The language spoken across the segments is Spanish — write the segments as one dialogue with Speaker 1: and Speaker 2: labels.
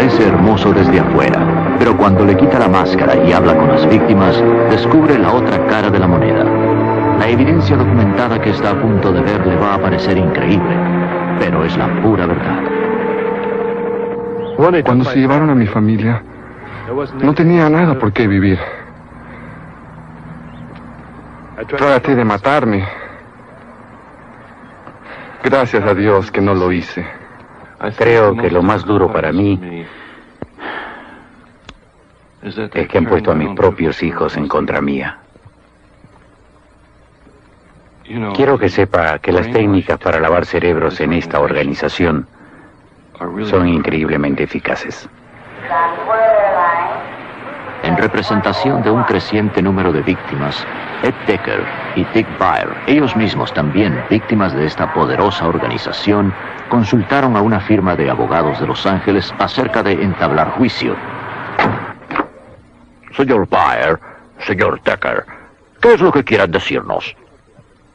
Speaker 1: parece hermoso desde afuera, pero cuando le quita la máscara y habla con las víctimas, descubre la otra cara de la moneda. La evidencia documentada que está a punto de ver le va a parecer increíble, pero es la pura verdad.
Speaker 2: Cuando se llevaron a mi familia, no tenía nada por qué vivir. Traté de matarme. Gracias a Dios que no lo hice.
Speaker 3: Creo que lo más duro para mí es que han puesto a mis propios hijos en contra mía. Quiero que sepa que las técnicas para lavar cerebros en esta organización son increíblemente eficaces.
Speaker 1: En representación de un creciente número de víctimas, Ed Decker y Dick Baer, ellos mismos también víctimas de esta poderosa organización, consultaron a una firma de abogados de Los Ángeles acerca de entablar juicio.
Speaker 4: Señor Baer, señor Decker, ¿qué es lo que quieran decirnos?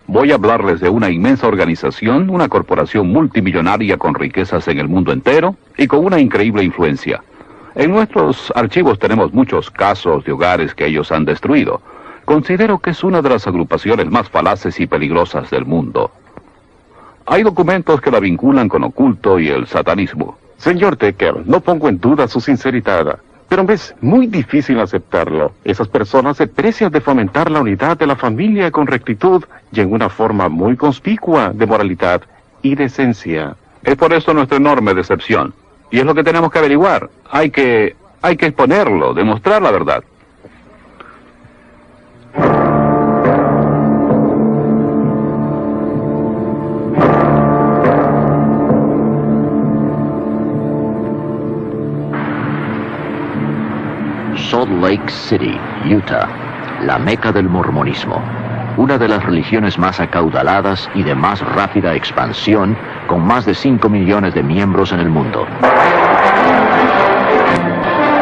Speaker 4: Voy a hablarles de una inmensa organización, una corporación multimillonaria con riquezas en el mundo entero y con una increíble influencia. En nuestros archivos tenemos muchos casos de hogares que ellos han destruido. Considero que es una de las agrupaciones más falaces y peligrosas del mundo. Hay documentos que la vinculan con oculto y el satanismo.
Speaker 5: Señor Decker, no pongo en duda su sinceridad, pero me es muy difícil aceptarlo. Esas personas se precian de fomentar la unidad de la familia con rectitud y en una forma muy conspicua de moralidad y decencia.
Speaker 4: Es por eso nuestra enorme decepción. Y es lo que tenemos que averiguar. Hay que exponerlo, demostrar la verdad.
Speaker 1: Salt Lake City, Utah, la meca del mormonismo, una de las religiones más acaudaladas y de más rápida expansión, con más de 5 millones de miembros en el mundo.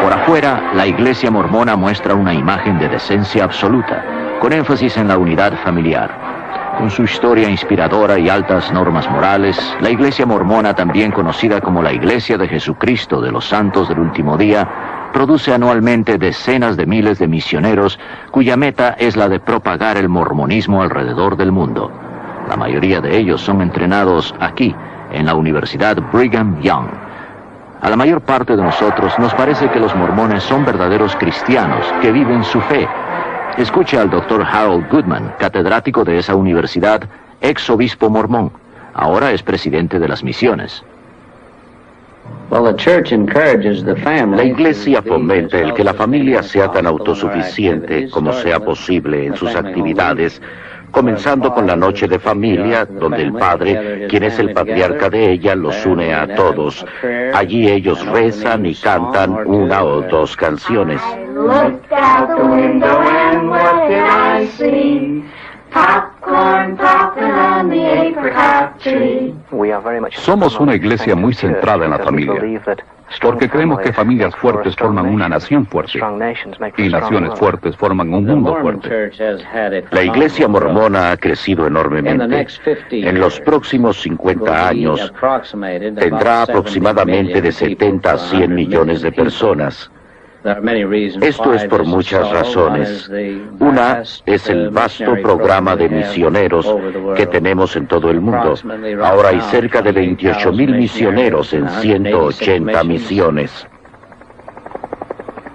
Speaker 1: Por afuera, la iglesia mormona muestra una imagen de decencia absoluta, con énfasis en la unidad familiar. Con su historia inspiradora y altas normas morales, la iglesia mormona, también conocida como la Iglesia de Jesucristo de los Santos del Último Día, produce anualmente decenas de miles de misioneros cuya meta es la de propagar el mormonismo alrededor del mundo. La mayoría de ellos son entrenados aquí, en la Universidad Brigham Young. A la mayor parte de nosotros nos parece que los mormones son verdaderos cristianos que viven su fe. Escuche al Dr. Harold Goodman, catedrático de esa universidad, ex obispo mormón. Ahora es presidente de las misiones.
Speaker 3: La iglesia fomenta el que la familia sea tan autosuficiente como sea posible en sus actividades, comenzando con la noche de familia, donde el padre, quien es el patriarca de ella, los une a todos. Allí ellos rezan y cantan una o dos canciones.
Speaker 4: Somos una iglesia muy centrada en la familia, porque creemos que familias fuertes forman una nación fuerte, y naciones fuertes forman un mundo fuerte.
Speaker 3: La iglesia mormona ha crecido enormemente. En los próximos 50 años tendrá aproximadamente de 70 a 100 millones de personas. Esto es por muchas razones. Una es el vasto programa de misioneros que tenemos en todo el mundo. Ahora hay cerca de 28,000 misioneros en 180 misiones.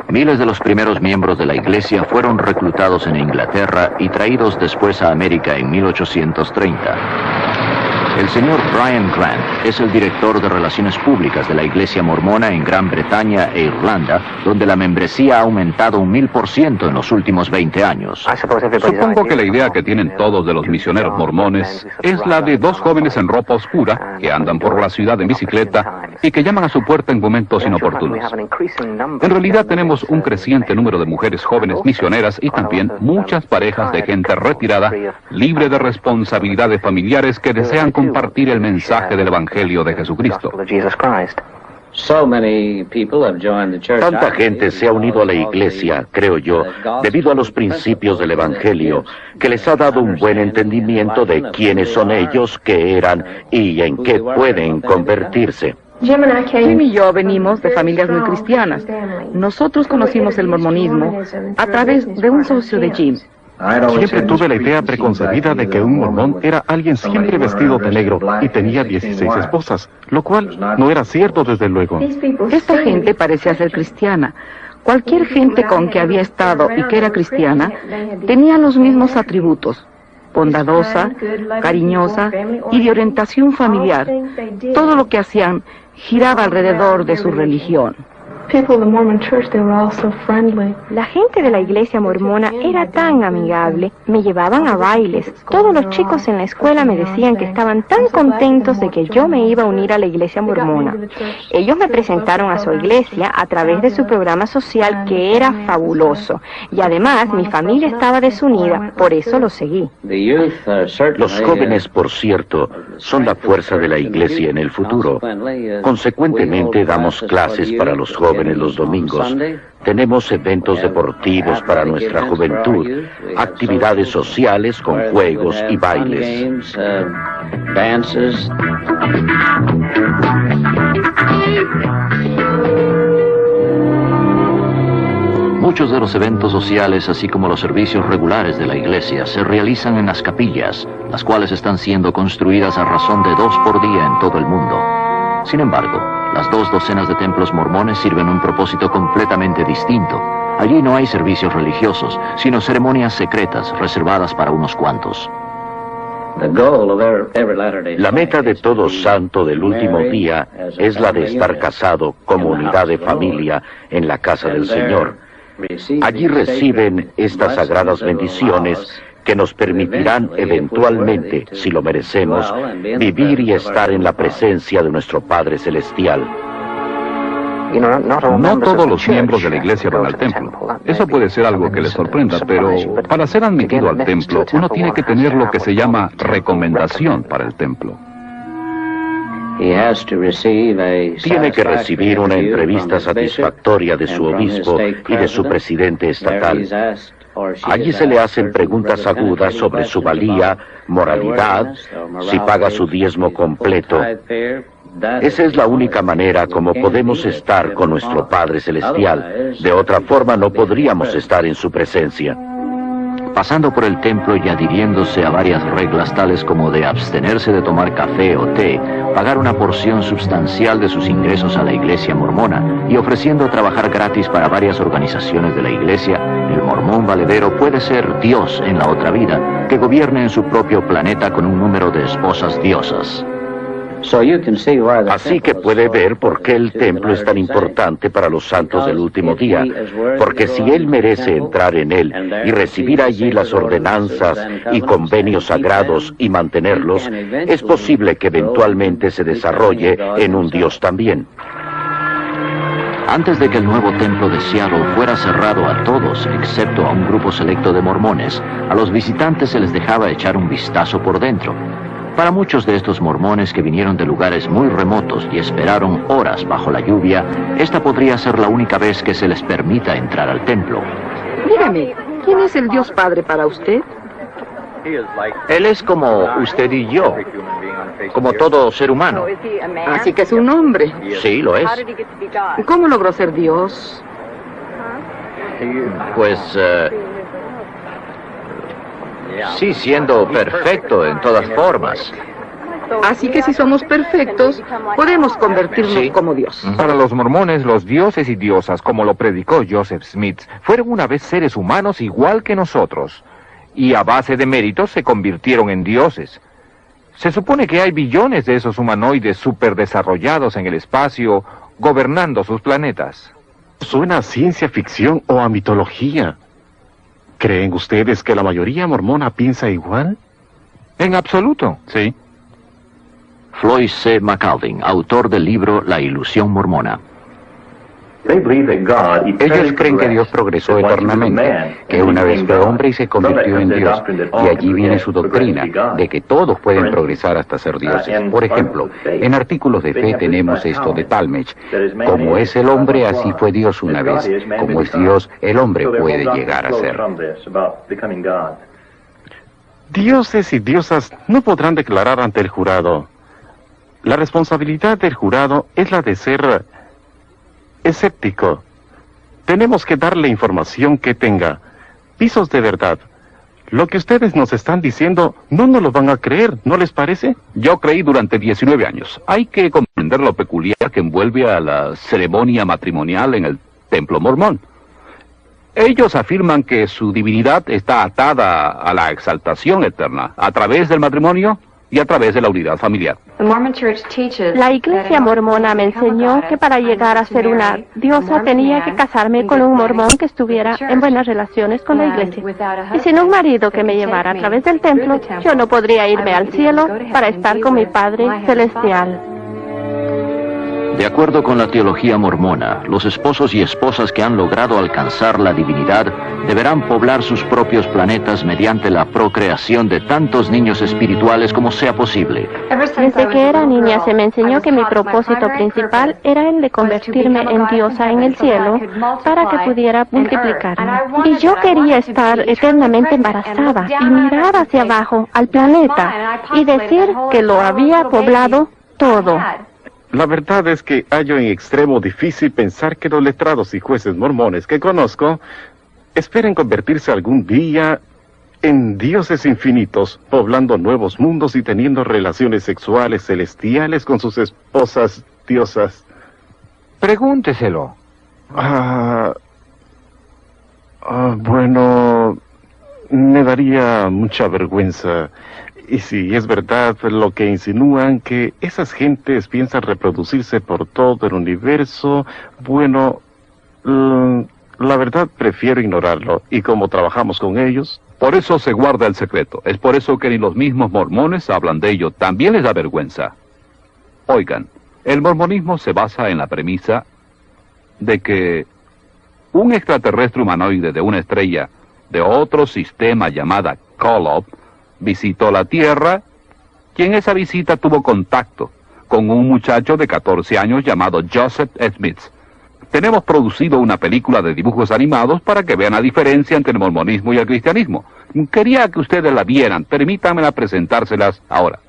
Speaker 1: Miles de los primeros miembros de la iglesia fueron reclutados en Inglaterra y traídos después a América en 1830. El señor Brian Grant es el director de Relaciones Públicas de la Iglesia Mormona en Gran Bretaña e Irlanda, donde la membresía ha aumentado un 1000% en los últimos 20 años.
Speaker 4: Supongo que la idea que tienen todos de los misioneros mormones es la de dos jóvenes en ropa oscura que andan por la ciudad en bicicleta y que llaman a su puerta en momentos inoportunos. En realidad tenemos un creciente número de mujeres jóvenes misioneras y también muchas parejas de gente retirada, libre de responsabilidades familiares, que desean compartir el mensaje del Evangelio de Jesucristo.
Speaker 3: Tanta gente se ha unido a la iglesia, creo yo, debido a los principios del Evangelio, que les ha dado un buen entendimiento de quiénes son ellos, qué eran y en qué pueden convertirse.
Speaker 6: Jim y yo venimos de familias muy cristianas. Nosotros conocimos el mormonismo a través de un socio de Jim.
Speaker 5: Siempre tuve la idea preconcebida de que un mormón era alguien siempre vestido de negro y tenía 16 esposas, lo cual no era cierto desde luego.
Speaker 6: Esta gente parecía ser cristiana. Cualquier gente con que había estado y que era cristiana tenía los mismos atributos: bondadosa, cariñosa y de orientación familiar. Todo lo que hacían giraba alrededor de su religión.
Speaker 7: La gente de la iglesia mormona era tan amigable. Me llevaban a bailes. Todos los chicos en la escuela me decían que estaban tan contentos de que yo me iba a unir a la iglesia mormona. Ellos me presentaron a su iglesia a través de su programa social, que era fabuloso. Y además mi familia estaba desunida, por eso lo seguí.
Speaker 3: Los jóvenes, por cierto, son la fuerza de la iglesia en el futuro. Consecuentemente, damos clases para los jóvenes los domingos. Tenemos eventos deportivos para nuestra juventud, actividades sociales con juegos y bailes.
Speaker 1: Muchos de los eventos sociales, así como los servicios regulares de la iglesia, se realizan en las capillas, las cuales están siendo construidas a razón de 2 por día en todo el mundo. Sin embargo, las 2 docenas de templos mormones sirven un propósito completamente distinto. Allí no hay servicios religiosos, sino ceremonias secretas reservadas para unos cuantos.
Speaker 3: La meta de todo santo del último día es la de estar casado como unidad de familia en la casa del Señor. Allí reciben estas sagradas bendiciones que nos permitirán eventualmente, si lo merecemos, vivir y estar en la presencia de nuestro Padre Celestial.
Speaker 4: No todos los miembros de la iglesia van al templo. Eso puede ser algo que les sorprenda, pero para ser admitido al templo, uno tiene que tener lo que se llama recomendación para el templo.
Speaker 3: Tiene que recibir una entrevista satisfactoria de su obispo y de su presidente estatal. Allí se le hacen preguntas agudas sobre su valía, moralidad, si paga su diezmo completo. Esa es la única manera como podemos estar con nuestro Padre Celestial. De otra forma no podríamos estar en su presencia.
Speaker 1: Pasando por el templo y adhiriéndose a varias reglas tales como de abstenerse de tomar café o té, pagar una porción sustancial de sus ingresos a la iglesia mormona y ofreciendo trabajar gratis para varias organizaciones de la iglesia, el mormón valedero puede ser Dios en la otra vida, que gobierne en su propio planeta con un número de esposas diosas.
Speaker 3: Así que puede ver por qué el templo es tan importante para los santos del último día, porque si él merece entrar en él y recibir allí las ordenanzas y convenios sagrados y mantenerlos, es posible que eventualmente se desarrolle en un Dios también.
Speaker 1: Antes de que el nuevo templo de Seattle fuera cerrado a todos, excepto a un grupo selecto de mormones, a los visitantes se les dejaba echar un vistazo por dentro. Para muchos de estos mormones que vinieron de lugares muy remotos y esperaron horas bajo la lluvia, esta podría ser la única vez que se les permita entrar al templo.
Speaker 6: Dígame, ¿quién es el Dios Padre para usted?
Speaker 1: Él es como usted y yo, como todo ser humano.
Speaker 6: Así que es un hombre.
Speaker 1: Sí, lo es.
Speaker 6: ¿Cómo logró ser Dios?
Speaker 1: Pues, sí, siendo perfecto en todas formas.
Speaker 6: Así que si somos perfectos, podemos convertirnos como Dios.
Speaker 8: Para los mormones, los dioses y diosas, como lo predicó Joseph Smith, fueron una vez seres humanos igual que nosotros, y a base de méritos se convirtieron en dioses. Se supone que hay billones de esos humanoides superdesarrollados en el espacio, gobernando sus planetas.
Speaker 5: Suena a ciencia ficción o a mitología. ¿Creen ustedes que la mayoría mormona piensa igual?
Speaker 8: En absoluto.
Speaker 4: Sí.
Speaker 1: Floyd C. McAlvin, autor del libro La ilusión mormona.
Speaker 9: Ellos creen que Dios progresó eternamente, que una vez fue hombre y se convirtió en Dios, y allí viene su doctrina, de que todos pueden progresar hasta ser dioses. Por ejemplo, en artículos de fe tenemos esto de Talmage: como es el hombre, así fue Dios una vez; como es Dios, el hombre puede llegar a ser.
Speaker 5: Dioses y diosas no podrán declarar ante el jurado: La responsabilidad del jurado es la de ser escéptico. Tenemos que darle información que tenga pisos de verdad. Lo que ustedes nos están diciendo no nos lo van a creer, ¿no les parece?
Speaker 4: Yo creí durante 19 años. Hay que comprender lo peculiar que envuelve a la ceremonia matrimonial en el templo mormón. Ellos afirman que su divinidad está atada a la exaltación eterna a través del matrimonio y a través de la unidad familiar.
Speaker 7: La iglesia mormona me enseñó que para llegar a ser una diosa tenía que casarme con un mormón que estuviera en buenas relaciones con la iglesia. Y sin un marido que me llevara a través del templo, yo no podría irme al cielo para estar con mi Padre Celestial.
Speaker 1: De acuerdo con la teología mormona, los esposos y esposas que han logrado alcanzar la divinidad deberán poblar sus propios planetas mediante la procreación de tantos niños espirituales como sea posible.
Speaker 7: Desde que era niña se me enseñó que mi propósito principal era el de convertirme en diosa en el cielo para que pudiera multiplicarme. Y yo quería estar eternamente embarazada y mirar hacia abajo al planeta y decir que lo había poblado todo.
Speaker 5: La verdad es que hallo en extremo difícil pensar que los letrados y jueces mormones que conozco esperen convertirse algún día en dioses infinitos, poblando nuevos mundos y teniendo relaciones sexuales celestiales con sus esposas diosas.
Speaker 8: Pregúnteselo.
Speaker 5: Bueno, me daría mucha vergüenza. Y si es verdad lo que insinúan, que esas gentes piensan reproducirse por todo el universo, bueno, la verdad prefiero ignorarlo. Y como trabajamos con ellos...
Speaker 4: Por eso se guarda el secreto. Es por eso que ni los mismos mormones hablan de ello. También les da vergüenza. Oigan, el mormonismo se basa en la premisa de que un extraterrestre humanoide de una estrella de otro sistema llamada Kolob visitó la Tierra, y en esa visita tuvo contacto con un muchacho de 14 años llamado Joseph Smith. Tenemos producido una película de dibujos animados para que vean la diferencia entre el mormonismo y el cristianismo. Quería que ustedes la vieran. Permítanme presentárselas ahora.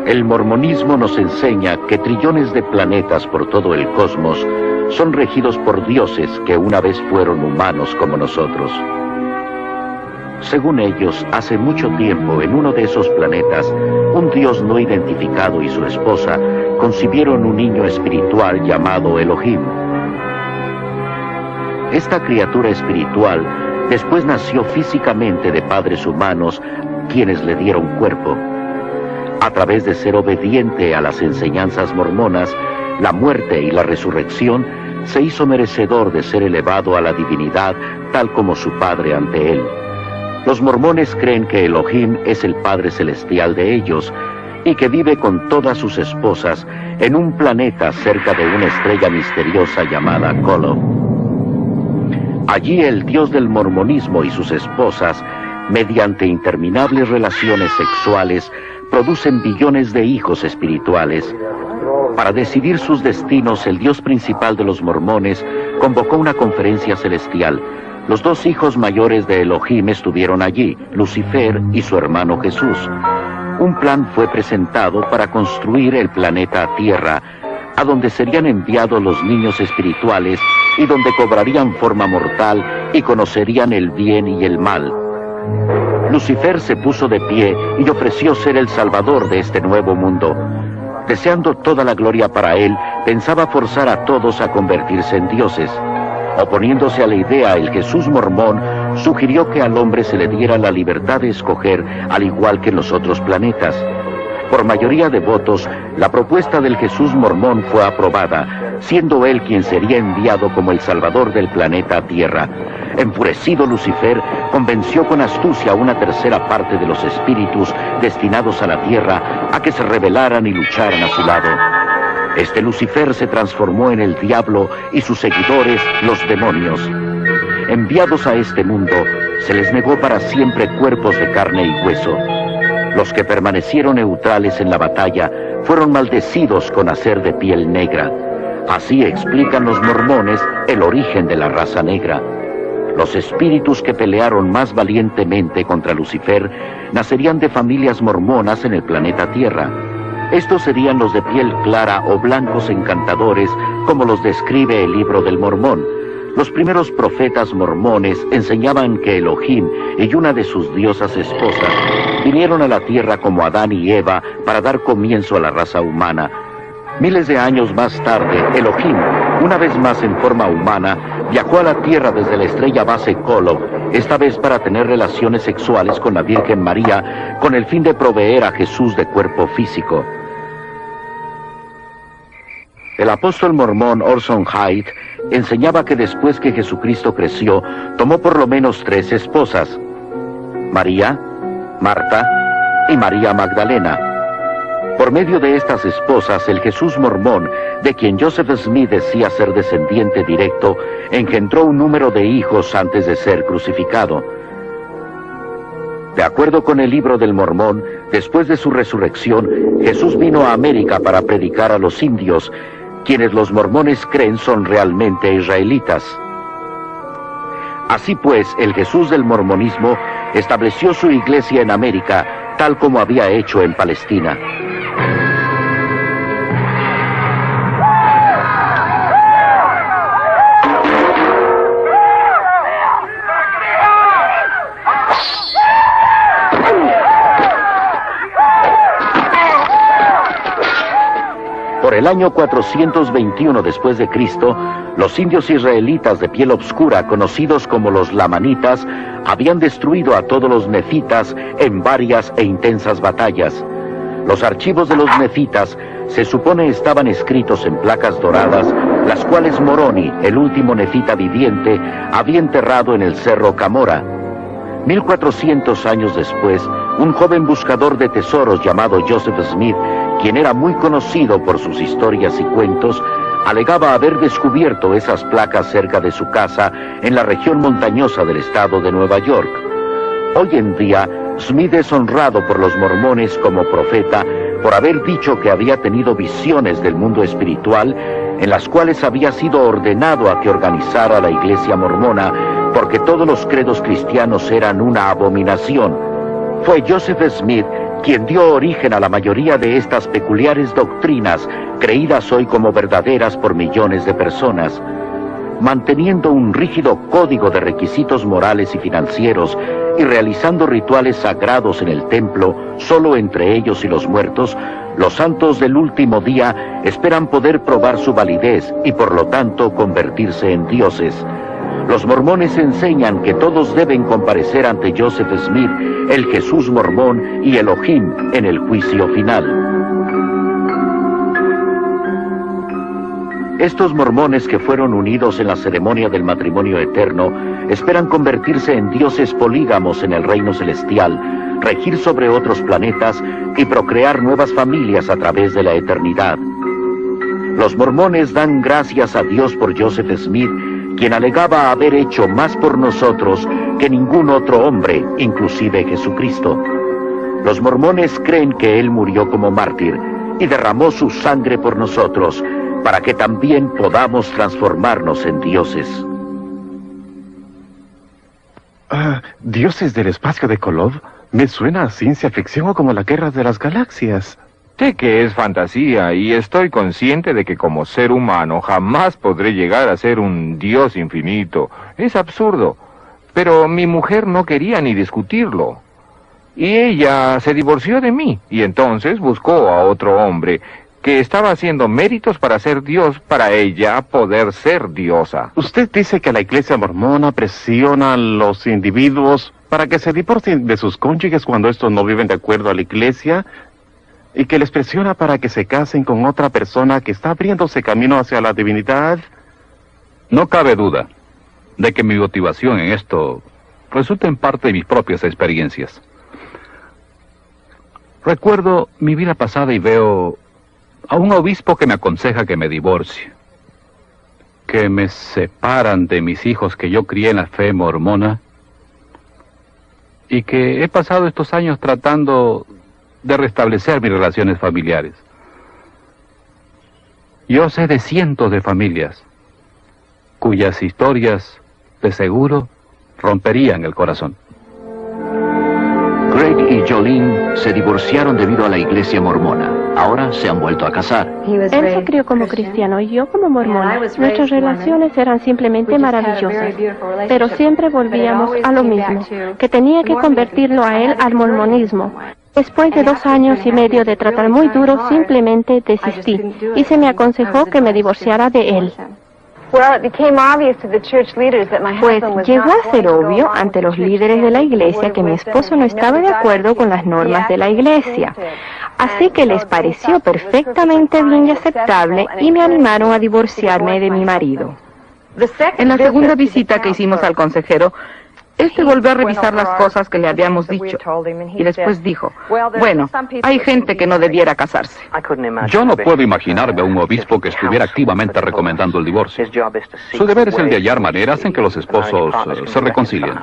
Speaker 3: El mormonismo nos enseña que trillones de planetas por todo el cosmos son regidos por dioses que una vez fueron humanos como nosotros. Según ellos, hace mucho tiempo en uno de esos planetas, un dios no identificado y su esposa concibieron un niño espiritual llamado Elohim. Esta criatura espiritual después nació físicamente de padres humanos, quienes le dieron cuerpo. A través de ser obediente a las enseñanzas mormonas, la muerte y la resurrección, se hizo merecedor de ser elevado a la divinidad tal como su padre ante él. Los mormones creen que Elohim es el Padre Celestial de ellos y que vive con todas sus esposas en un planeta cerca de una estrella misteriosa llamada Kolob. Allí el Dios del mormonismo y sus esposas, mediante interminables relaciones sexuales, producen billones de hijos espirituales. Para decidir sus destinos, el Dios principal de los mormones convocó una conferencia celestial. Los dos hijos mayores de Elohim estuvieron allí, Lucifer y su hermano Jesús. Un plan fue presentado para construir el planeta Tierra, a donde serían enviados los niños espirituales y donde cobrarían forma mortal y conocerían el bien y el mal. Lucifer se puso de pie y ofreció ser el salvador de este nuevo mundo. Deseando toda la gloria para él, pensaba forzar a todos a convertirse en dioses. Oponiéndose a la idea, el Jesús mormón sugirió que al hombre se le diera la libertad de escoger, al igual que en los otros planetas. Por mayoría de votos, la propuesta del Jesús mormón fue aprobada, siendo él quien sería enviado como el salvador del planeta Tierra. Enfurecido, Lucifer convenció con astucia a una tercera parte de los espíritus destinados a la Tierra a que se rebelaran y lucharan a su lado. Este Lucifer se transformó en el diablo y sus seguidores, los demonios. Enviados a este mundo, se les negó para siempre cuerpos de carne y hueso. Los que permanecieron neutrales en la batalla fueron maldecidos con hacer de piel negra. Así explican los mormones el origen de la raza negra. Los espíritus que pelearon más valientemente contra Lucifer nacerían de familias mormonas en el planeta Tierra. Estos serían los de piel clara o blancos encantadores, como los describe el Libro del Mormón. Los primeros profetas mormones enseñaban que Elohim y una de sus diosas esposas vinieron a la tierra como Adán y Eva para dar comienzo a la raza humana. Miles de años más tarde, Elohim, una vez más en forma humana, viajó a la tierra desde la estrella base Kolob, esta vez para tener relaciones sexuales con la Virgen María, con el fin de proveer a Jesús de cuerpo físico. El apóstol mormón Orson Hyde enseñaba que después que Jesucristo creció, tomó por lo menos 3 esposas: María, Marta y María Magdalena. Por medio de estas esposas, el Jesús mormón, de quien Joseph Smith decía ser descendiente directo, engendró un número de hijos antes de ser crucificado. De acuerdo con el Libro del Mormón, después de su resurrección, Jesús vino a América para predicar a los indios, quienes los mormones creen son realmente israelitas. Así pues, el Jesús del mormonismo estableció su iglesia en América, tal como había hecho en Palestina. Por el año 421 después de Cristo, los indios israelitas de piel oscura, conocidos como los lamanitas, habían destruido a todos los nefitas en varias e intensas batallas. Los archivos de los nefitas se supone estaban escritos en placas doradas, las cuales Moroni, el último nefita viviente, había enterrado en el cerro Camora. 1400 años después, un joven buscador de tesoros llamado Joseph Smith, quien era muy conocido por sus historias y cuentos, alegaba haber descubierto esas placas cerca de su casa en la región montañosa del estado de Nueva York. Hoy en día, Smith es honrado por los mormones como profeta por haber dicho que había tenido visiones del mundo espiritual, en las cuales había sido ordenado a que organizara la iglesia mormona, porque todos los credos cristianos eran una abominación. Fue Joseph Smith quien dio origen a la mayoría de estas peculiares doctrinas, creídas hoy como verdaderas por millones de personas. Manteniendo un rígido código de requisitos morales y financieros y realizando rituales sagrados en el templo, solo entre ellos y los muertos, los santos del último día esperan poder probar su validez y por lo tanto convertirse en dioses. Los mormones enseñan que todos deben comparecer ante Joseph Smith, el Jesús mormón y Elohim en el juicio final. Estos mormones que fueron unidos en la ceremonia del matrimonio eterno esperan convertirse en dioses polígamos en el reino celestial, regir sobre otros planetas y procrear nuevas familias a través de la eternidad. Los mormones dan gracias a Dios por Joseph Smith, quien alegaba haber hecho más por nosotros que ningún otro hombre, inclusive Jesucristo. Los mormones creen que él murió como mártir y derramó su sangre por nosotros, para que también podamos transformarnos en dioses.
Speaker 5: ¿Dioses del espacio de Kolob? Me suena a ciencia ficción o como la guerra de las galaxias.
Speaker 8: Sé que es fantasía y estoy consciente de que como ser humano jamás podré llegar a ser un dios infinito. Es absurdo. Pero mi mujer no quería ni discutirlo. Y ella se divorció de mí y entonces buscó a otro hombre que estaba haciendo méritos para ser Dios, para ella poder ser diosa.
Speaker 5: Usted dice que la iglesia mormona presiona a los individuos para que se divorcien de sus cónyuges cuando estos no viven de acuerdo a la iglesia, y que les presiona para que se casen con otra persona que está abriéndose camino hacia la divinidad.
Speaker 4: No cabe duda de que mi motivación en esto resulta en parte de mis propias experiencias. Recuerdo mi vida pasada y veo a un obispo que me aconseja que me divorcie, que me separan de mis hijos que yo crié en la fe mormona, y que he pasado estos años tratando de restablecer mis relaciones familiares. Yo sé de cientos de familias cuyas historias, de seguro, romperían el corazón.
Speaker 1: Greg y Jolene se divorciaron debido a la iglesia mormona. Ahora se han vuelto a casar.
Speaker 7: Él se crió como cristiano y yo como mormona. Nuestras relaciones eran simplemente maravillosas, pero siempre volvíamos a lo mismo, que tenía que convertirlo a él al mormonismo. Después de 2 años y medio de tratar muy duro, simplemente desistí y se me aconsejó que me divorciara de él. Pues llegó a ser obvio ante los líderes de la iglesia que mi esposo no estaba de acuerdo con las normas de la iglesia. Así que les pareció perfectamente bien y aceptable y me animaron a divorciarme de mi marido.
Speaker 6: En la segunda visita que hicimos al consejero, volvió a revisar las cosas que le habíamos dicho y después dijo, bueno, hay gente que no debiera casarse.
Speaker 4: Yo no puedo imaginarme a un obispo que estuviera activamente recomendando el divorcio. Su deber es el de hallar maneras en que los esposos se reconcilien.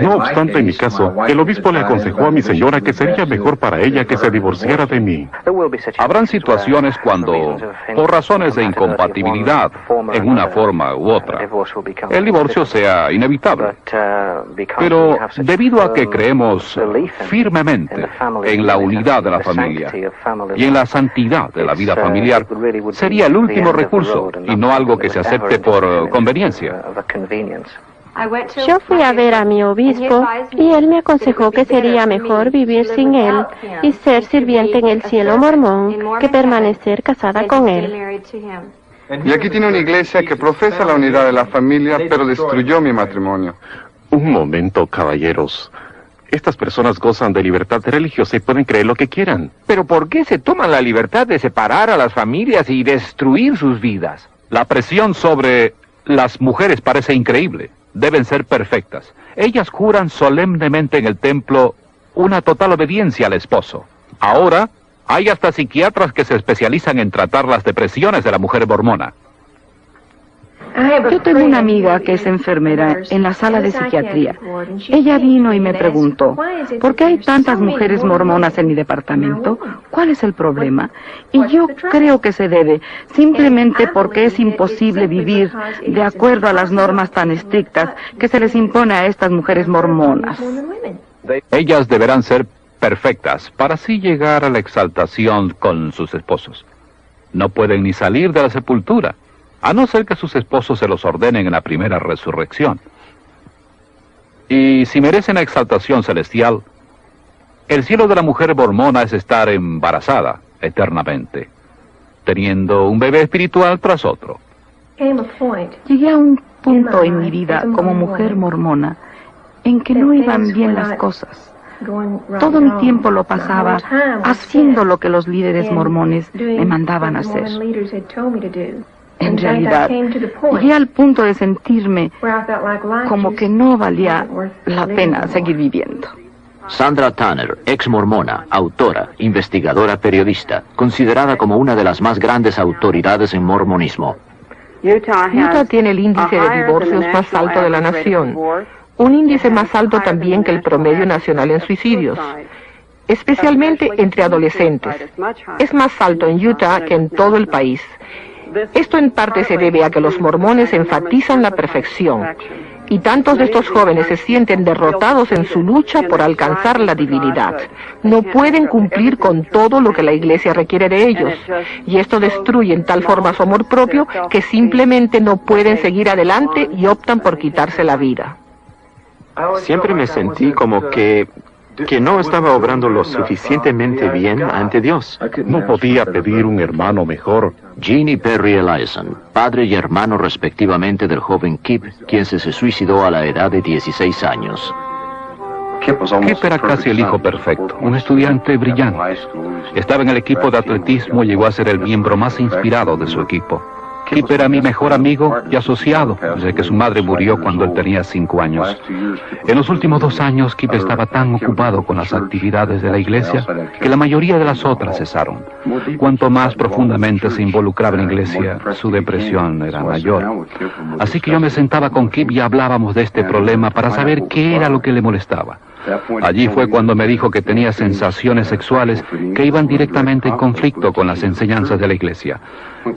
Speaker 5: No obstante, en mi caso, el obispo le aconsejó a mi señora que sería mejor para ella que se divorciara de mí.
Speaker 4: Habrán situaciones cuando, por razones de incompatibilidad, en una forma u otra, el divorcio sea inevitable. Pero debido a que creemos firmemente en la unidad de la familia y en la santidad de la vida familiar, sería el último recurso y no algo que se acepte por conveniencia.
Speaker 7: Yo fui a ver a mi obispo y él me aconsejó que sería mejor vivir sin él y ser sirviente en el cielo mormón que permanecer casada con él.
Speaker 2: Y aquí tiene una iglesia que profesa la unidad de la familia, pero destruyó mi matrimonio.
Speaker 5: Un momento, caballeros. Estas personas gozan de libertad religiosa y pueden creer lo que quieran.
Speaker 8: Pero ¿por qué se toman la libertad de separar a las familias y destruir sus vidas?
Speaker 4: La presión sobre las mujeres parece increíble. Deben ser perfectas. Ellas juran solemnemente en el templo una total obediencia al esposo. Ahora, hay hasta psiquiatras que se especializan en tratar las depresiones de la mujer mormona.
Speaker 6: Yo tengo una amiga que es enfermera en la sala de psiquiatría. Ella vino y me preguntó, ¿por qué hay tantas mujeres mormonas en mi departamento? ¿Cuál es el problema? Y yo creo que se debe simplemente porque es imposible vivir de acuerdo a las normas tan estrictas que se les impone a estas mujeres mormonas.
Speaker 4: Ellas deberán ser perfectas para así llegar a la exaltación con sus esposos. No pueden ni salir de la sepultura, a no ser que sus esposos se los ordenen en la primera resurrección. Y si merecen la exaltación celestial, el cielo de la mujer mormona es estar embarazada eternamente, teniendo un bebé espiritual tras otro.
Speaker 6: Llegué a un punto en mi vida como mujer mormona en que no iban bien las cosas. Todo mi tiempo lo pasaba haciendo lo que los líderes mormones me mandaban hacer. En realidad, llegué al punto de sentirme como que no valía la pena seguir viviendo.
Speaker 1: Sandra Tanner, ex mormona, autora, investigadora, periodista, considerada como una de las más grandes autoridades en mormonismo.
Speaker 10: Utah tiene el índice de divorcios más alto de la nación, un índice más alto también que el promedio nacional en suicidios, especialmente entre adolescentes. Es más alto en Utah que en todo el país. Esto en parte se debe a que los mormones enfatizan la perfección, y tantos de estos jóvenes se sienten derrotados en su lucha por alcanzar la divinidad. No pueden cumplir con todo lo que la iglesia requiere de ellos, y esto destruye en tal forma su amor propio que simplemente no pueden seguir adelante y optan por quitarse la vida.
Speaker 11: Siempre me sentí como que no estaba obrando lo suficientemente bien ante Dios.
Speaker 5: No podía pedir un hermano mejor.
Speaker 1: Gene y Perry Eliason, padre y hermano respectivamente del joven Kip, quien se suicidó a la edad de 16 años.
Speaker 4: Kip era casi el hijo perfecto, un estudiante brillante. Estaba en el equipo de atletismo y llegó a ser el miembro más inspirado de su equipo. Kip era mi mejor amigo y asociado, desde que su madre murió cuando él tenía 5 años. En los últimos 2 años, Kip estaba tan ocupado con las actividades de la iglesia que la mayoría de las otras cesaron. Cuanto más profundamente se involucraba en la iglesia, su depresión era mayor. Así que yo me sentaba con Kip y hablábamos de este problema para saber qué era lo que le molestaba. Allí fue cuando me dijo que tenía sensaciones sexuales que iban directamente en conflicto con las enseñanzas de la iglesia.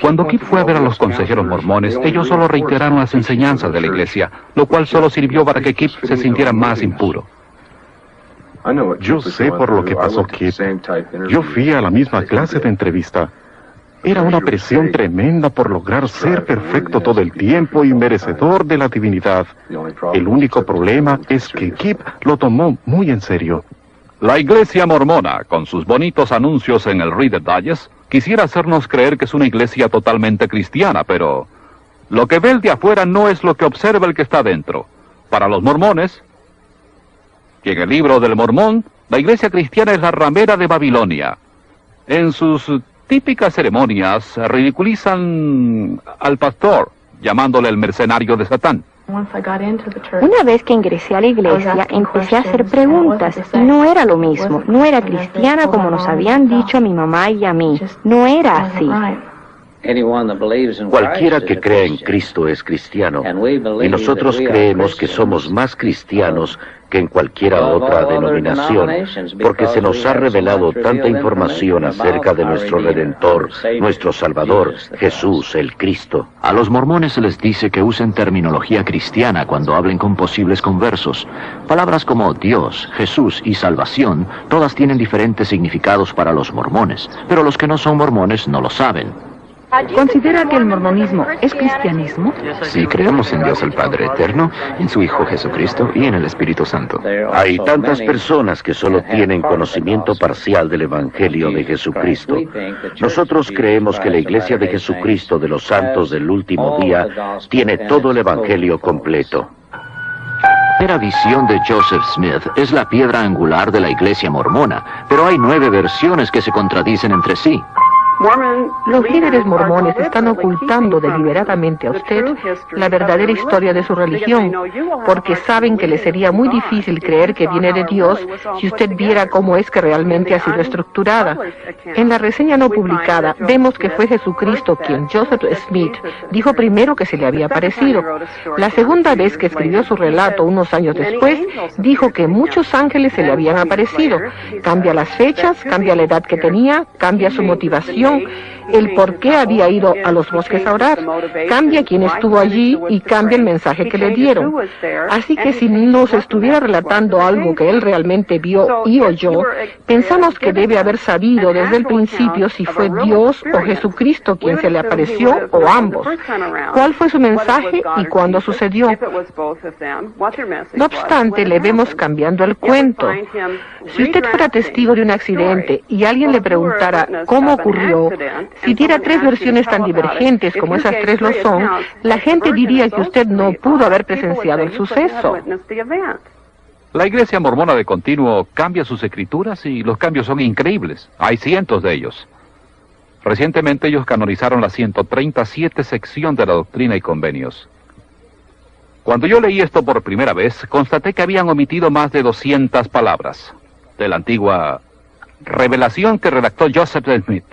Speaker 4: Cuando Kip fue a ver a los consejeros mormones, ellos solo reiteraron las enseñanzas de la iglesia, lo cual solo sirvió para que Kip se sintiera más impuro.
Speaker 5: Yo sé por lo que pasó Kip. Yo fui a la misma clase de entrevista. Era una presión tremenda por lograr ser perfecto todo el tiempo y merecedor de la divinidad. El único problema es que Kip lo tomó muy en serio.
Speaker 4: La iglesia mormona, con sus bonitos anuncios en el Reader Digest, quisiera hacernos creer que es una iglesia totalmente cristiana, pero lo que ve el de afuera no es lo que observa el que está dentro. Para los mormones, y en el libro del Mormón, la iglesia cristiana es la ramera de Babilonia. En sus típicas ceremonias ridiculizan al pastor, llamándole el mercenario de Satán.
Speaker 7: Una vez que ingresé a la iglesia, empecé a hacer preguntas y no era lo mismo. No era cristiana como nos habían dicho a mi mamá y a mí. No era así.
Speaker 3: Cualquiera que crea en Cristo es cristiano, y nosotros creemos que somos más cristianos que en cualquiera otra denominación, porque se nos ha revelado tanta información acerca de nuestro Redentor, nuestro Salvador, Jesús, el Cristo.
Speaker 1: A los mormones se les dice que usen terminología cristiana cuando hablen con posibles conversos. Palabras como Dios, Jesús y salvación, todas tienen diferentes significados para los mormones, pero los que no son mormones no lo saben.
Speaker 6: ¿Considera que el mormonismo es cristianismo?
Speaker 11: Sí, creemos en Dios el Padre Eterno, en su Hijo Jesucristo y en el Espíritu Santo.
Speaker 3: Hay tantas personas que solo tienen conocimiento parcial del Evangelio de Jesucristo. Nosotros creemos que la Iglesia de Jesucristo de los Santos del Último Día tiene todo el Evangelio completo.
Speaker 1: La visión de Joseph Smith es la piedra angular de la iglesia mormona, pero hay 9 versiones que se contradicen entre sí.
Speaker 10: Los líderes mormones están ocultando deliberadamente a usted la verdadera historia de su religión, porque saben que le sería muy difícil creer que viene de Dios si usted viera cómo es que realmente ha sido estructurada. En la reseña no publicada, vemos que fue Jesucristo quien Joseph Smith dijo primero que se le había aparecido. La segunda vez que escribió su relato, unos años después, dijo que muchos ángeles se le habían aparecido. Cambia las fechas, cambia la edad que tenía, cambia su motivación, el por qué había ido a los bosques a orar, cambia quién estuvo allí y cambia el mensaje que le dieron. Así que si nos estuviera relatando algo que él realmente vio y oyó, pensamos que debe haber sabido desde el principio si fue Dios o Jesucristo quien se le apareció o ambos. ¿Cuál fue su mensaje y cuándo sucedió? No obstante, le vemos cambiando el cuento. Si usted fuera testigo de un accidente y alguien le preguntara cómo ocurrió, si diera 3 versiones tan divergentes como esas 3 lo son, la gente diría que usted no pudo haber presenciado el suceso.
Speaker 4: La iglesia mormona de continuo cambia sus escrituras y los cambios son increíbles. Hay cientos de ellos. Recientemente ellos canonizaron la 137 sección de la Doctrina y Convenios. Cuando yo leí esto por primera vez, constaté que habían omitido más de 200 palabras de la antigua revelación que redactó Joseph Smith.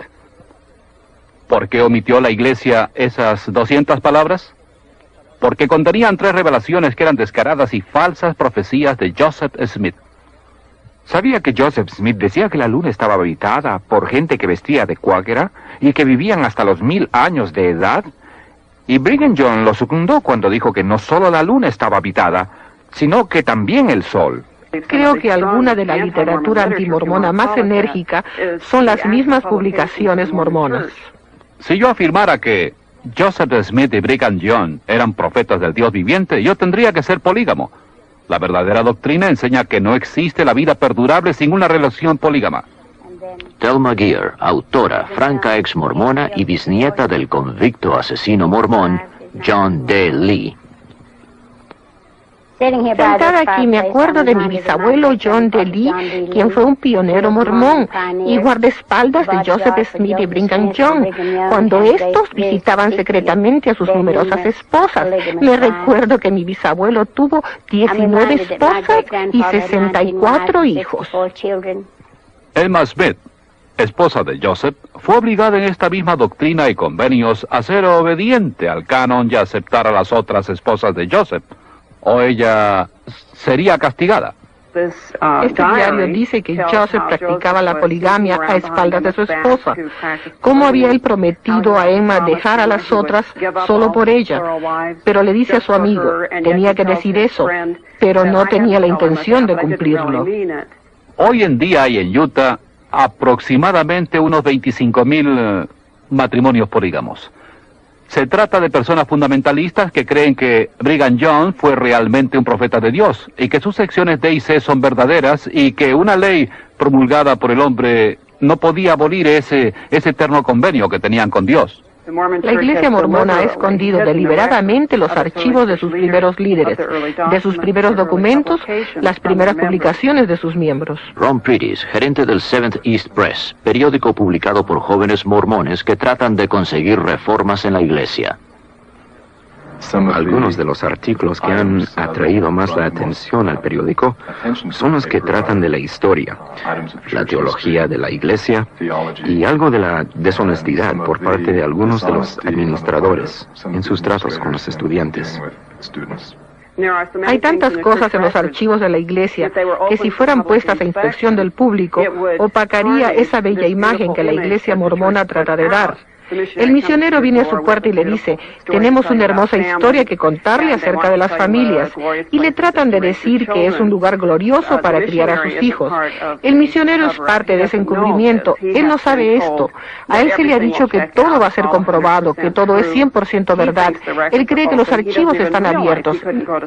Speaker 4: ¿Por qué omitió la iglesia esas 200 palabras? Porque contenían 3 revelaciones que eran descaradas y falsas profecías de Joseph Smith.
Speaker 8: ¿Sabía que Joseph Smith decía que la luna estaba habitada por gente que vestía de cuáquera y que vivían hasta los 1000 años de edad? Y Brigham Young lo secundó cuando dijo que no solo la luna estaba habitada, sino que también el sol.
Speaker 10: Creo que alguna de la literatura antimormona más enérgica son las mismas publicaciones mormonas.
Speaker 4: Si yo afirmara que Joseph Smith y Brigham Young eran profetas del Dios viviente, yo tendría que ser polígamo. La verdadera doctrina enseña que no existe la vida perdurable sin una relación polígama.
Speaker 1: Thelma Gear, autora, franca ex mormona y bisnieta del convicto asesino mormón John D. Lee.
Speaker 7: Sentada aquí me acuerdo de mi bisabuelo John D. Lee, quien fue un pionero mormón y guardaespaldas de Joseph Smith y Brigham Young, cuando estos visitaban secretamente a sus numerosas esposas. Me recuerdo que mi bisabuelo tuvo 19 esposas y 64 hijos.
Speaker 4: Emma Smith, esposa de Joseph, fue obligada en esta misma doctrina y convenios a ser obediente al canon y a aceptar a las otras esposas de Joseph, o ella sería castigada.
Speaker 10: Este diario dice que Joseph practicaba la poligamia a espaldas de su esposa. ¿Cómo había él prometido a Emma dejar a las otras solo por ella? Pero le dice a su amigo, tenía que decir eso, pero no tenía la intención de cumplirlo.
Speaker 4: Hoy en día hay en Utah aproximadamente unos 25,000 matrimonios polígamos. Se trata de personas fundamentalistas que creen que Brigham Young fue realmente un profeta de Dios y que sus secciones D y C son verdaderas y que una ley promulgada por el hombre no podía abolir ese eterno convenio que tenían con Dios.
Speaker 10: La Iglesia Mormona ha escondido deliberadamente los archivos de sus primeros líderes, de sus primeros documentos, las primeras publicaciones de sus miembros.
Speaker 1: Ron Prettis, gerente del Seventh East Press, periódico publicado por jóvenes mormones que tratan de conseguir reformas en la Iglesia.
Speaker 9: Algunos de los artículos que han atraído más la atención al periódico son los que tratan de la historia, la teología de la Iglesia y algo de la deshonestidad por parte de algunos de los administradores en sus tratos con los estudiantes.
Speaker 10: Hay tantas cosas en los archivos de la Iglesia que si fueran puestas a inspección del público, opacaría esa bella imagen que la Iglesia Mormona trata de dar. El misionero viene a su puerta y le dice, tenemos una hermosa historia que contarle acerca de las familias, y le tratan de decir que es un lugar glorioso para criar a sus hijos. El misionero es parte de ese encubrimiento, él no sabe esto. A él se le ha dicho que todo va a ser comprobado, que todo es 100% verdad. Él cree que los archivos están abiertos.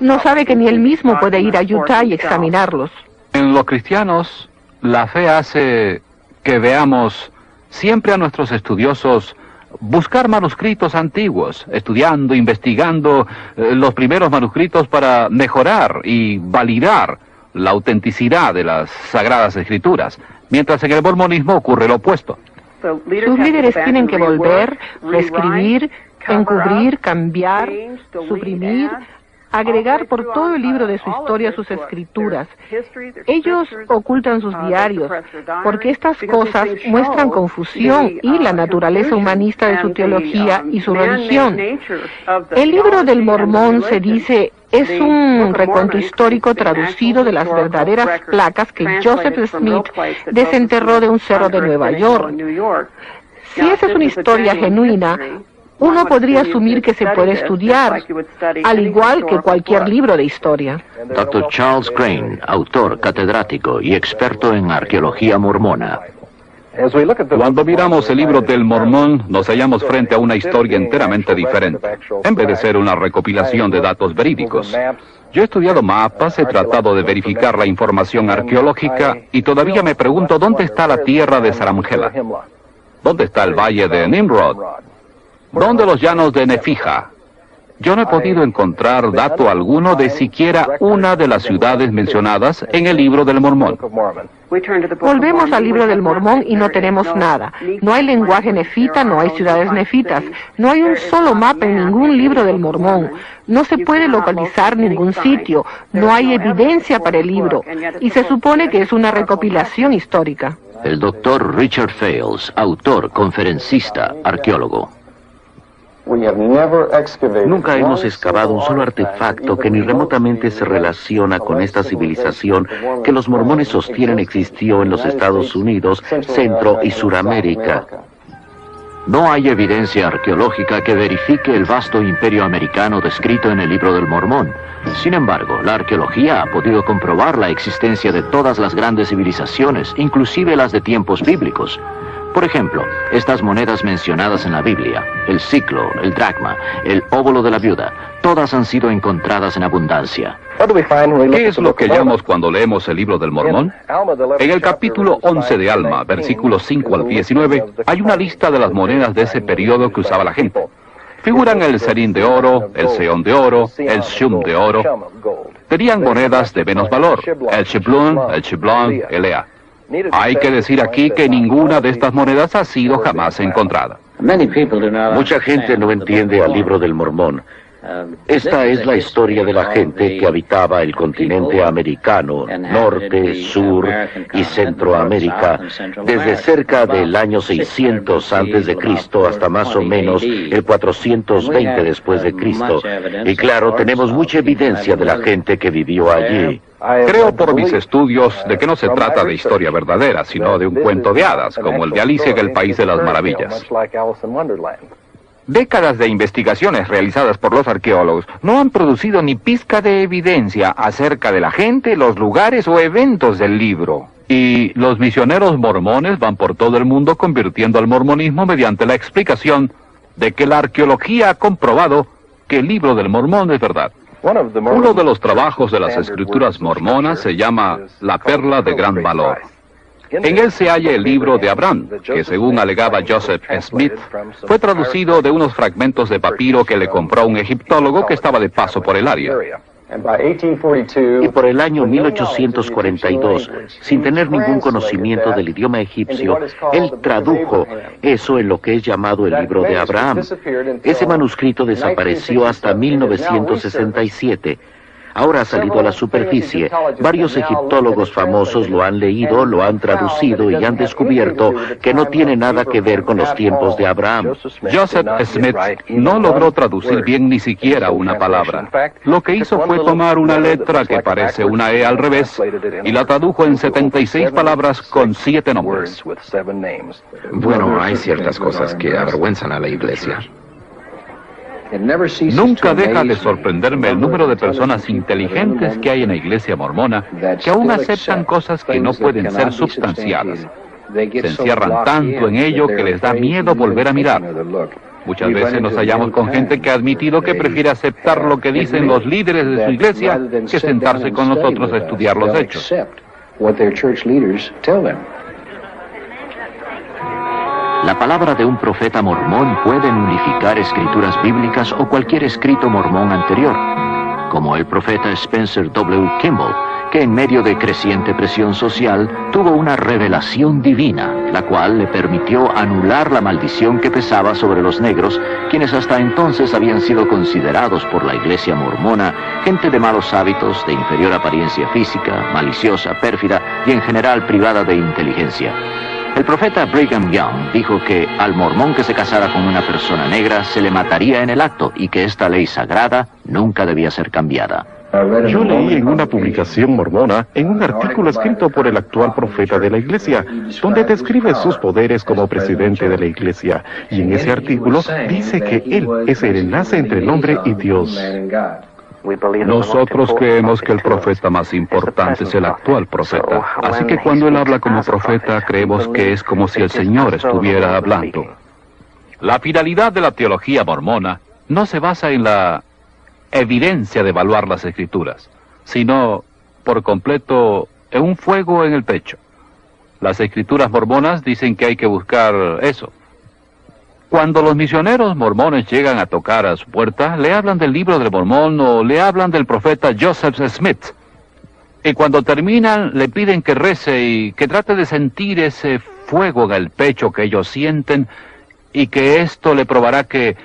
Speaker 10: No sabe que ni él mismo puede ir a Utah y examinarlos.
Speaker 4: En los cristianos, la fe hace que veamos siempre a nuestros estudiosos buscar manuscritos antiguos, estudiando, investigando los primeros manuscritos para mejorar y validar la autenticidad de las Sagradas Escrituras, mientras en el mormonismo ocurre lo opuesto.
Speaker 10: Sus líderes tienen que volver, reescribir, encubrir, cambiar, suprimir, agregar por todo el libro de su historia sus escrituras. Ellos ocultan sus diarios, porque estas cosas muestran confusión y la naturaleza humanista de su teología y su religión. El libro del Mormón, se dice, es un recuento histórico traducido de las verdaderas placas que Joseph Smith desenterró de un cerro de Nueva York. Si esa es una historia genuina, uno podría asumir que se puede estudiar, al igual que cualquier libro de historia.
Speaker 1: Dr. Charles Crane, autor, catedrático y experto en arqueología mormona.
Speaker 4: Cuando miramos el libro del Mormón, nos hallamos frente a una historia enteramente diferente, en vez de ser una recopilación de datos verídicos. Yo he estudiado mapas, he tratado de verificar la información arqueológica y todavía me pregunto dónde está la tierra de Saramgela, dónde está el valle de Nimrod, ¿dónde los llanos de Nefija? Yo no he podido encontrar dato alguno de siquiera una de las ciudades mencionadas en el libro del Mormón.
Speaker 10: Volvemos al libro del Mormón y no tenemos nada. No hay lenguaje nefita, no hay ciudades nefitas. No hay un solo mapa en ningún libro del Mormón. No se puede localizar ningún sitio. No hay evidencia para el libro. Y se supone que es una recopilación histórica.
Speaker 1: El doctor Richard Fales, autor, conferencista, arqueólogo.
Speaker 9: Nunca hemos excavado un solo artefacto que ni remotamente se relaciona con esta civilización que los mormones sostienen existió en los Estados Unidos, Centro y Suramérica.
Speaker 1: No hay evidencia arqueológica que verifique el vasto imperio americano descrito en el libro del Mormón. Sin embargo, la arqueología ha podido comprobar la existencia de todas las grandes civilizaciones, inclusive las de tiempos bíblicos. Por ejemplo, estas monedas mencionadas en la Biblia, el siclo, el dracma, el óvulo de la viuda, todas han sido encontradas en abundancia.
Speaker 4: ¿Qué es lo que hallamos cuando leemos el libro del Mormón? En el capítulo 11 de Alma, versículos 5 al 19, hay una lista de las monedas de ese periodo que usaba la gente. Figuran el serín de oro, el seón de oro, el shum de oro. Tenían monedas de menos valor, el shiblon, el ea. Hay que decir aquí que ninguna de estas monedas ha sido jamás encontrada.
Speaker 9: Mucha gente no entiende al libro del Mormón.
Speaker 3: Esta es la historia de la gente que habitaba el continente americano, Norte, Sur y Centroamérica, desde cerca del año 600 antes de Cristo hasta más o menos el 420 después de Cristo. Y claro, tenemos mucha evidencia de la gente que vivió allí.
Speaker 4: Creo por mis estudios de que no se trata de historia verdadera, sino de un cuento de hadas, como el de Alicia en el País de las Maravillas.
Speaker 8: Décadas de investigaciones realizadas por los arqueólogos no han producido ni pizca de evidencia acerca de la gente, los lugares o eventos del libro.
Speaker 4: Y los misioneros mormones van por todo el mundo convirtiendo al mormonismo mediante la explicación de que la arqueología ha comprobado que el libro del Mormón es verdad. Uno de los trabajos de las escrituras mormonas se llama La Perla de Gran Valor. En él se halla el libro de Abraham, que según alegaba Joseph Smith, fue traducido de unos fragmentos de papiro que le compró un egiptólogo que estaba de paso por el área.
Speaker 3: Y por el año 1842, sin tener ningún conocimiento del idioma egipcio, él tradujo eso en lo que es llamado el libro de Abraham. Ese manuscrito desapareció hasta 1967. Ahora ha salido a la superficie. Varios egiptólogos famosos lo han leído, lo han traducido y han descubierto que no tiene nada que ver con los tiempos de Abraham.
Speaker 4: Joseph Smith no logró traducir bien ni siquiera una palabra. Lo que hizo fue tomar una letra que parece una E al revés y la tradujo en 76 palabras con 7 nombres.
Speaker 9: Bueno, hay ciertas cosas que avergüenzan a la Iglesia.
Speaker 4: Nunca deja de sorprenderme el número de personas inteligentes que hay en la Iglesia mormona que aún aceptan cosas que no pueden ser substanciadas. Se encierran tanto en ello que les da miedo volver a mirar. Muchas veces nos hallamos con gente que ha admitido que prefiere aceptar lo que dicen los líderes de su iglesia que sentarse con nosotros a estudiar los hechos.
Speaker 1: La palabra de un profeta mormón puede nulificar escrituras bíblicas o cualquier escrito mormón anterior, como el profeta Spencer W. Kimball, que en medio de creciente presión social tuvo una revelación divina, la cual le permitió anular la maldición que pesaba sobre los negros, quienes hasta entonces habían sido considerados por la Iglesia mormona gente de malos hábitos, de inferior apariencia física, maliciosa, pérfida y en general privada de inteligencia. El profeta Brigham Young dijo que al mormón que se casara con una persona negra se le mataría en el acto y que esta ley sagrada nunca debía ser cambiada.
Speaker 5: Yo leí en una publicación mormona, en un artículo escrito por el actual profeta de la Iglesia, donde describe sus poderes como presidente de la Iglesia. Y en ese artículo dice que él es el enlace entre el hombre y Dios.
Speaker 4: Nosotros creemos que el profeta más importante es el actual profeta. Así que cuando él habla como profeta, creemos que es como si el Señor estuviera hablando. La finalidad de la teología mormona no se basa en la evidencia de evaluar las escrituras, sino por completo en un fuego en el pecho. Las escrituras mormonas dicen que hay que buscar eso. Cuando los misioneros mormones llegan a tocar a su puerta, le hablan del libro del Mormón o le hablan del profeta Joseph Smith. Y cuando terminan, le piden que rece y que trate de sentir ese fuego en el pecho que ellos sienten y que esto le probará que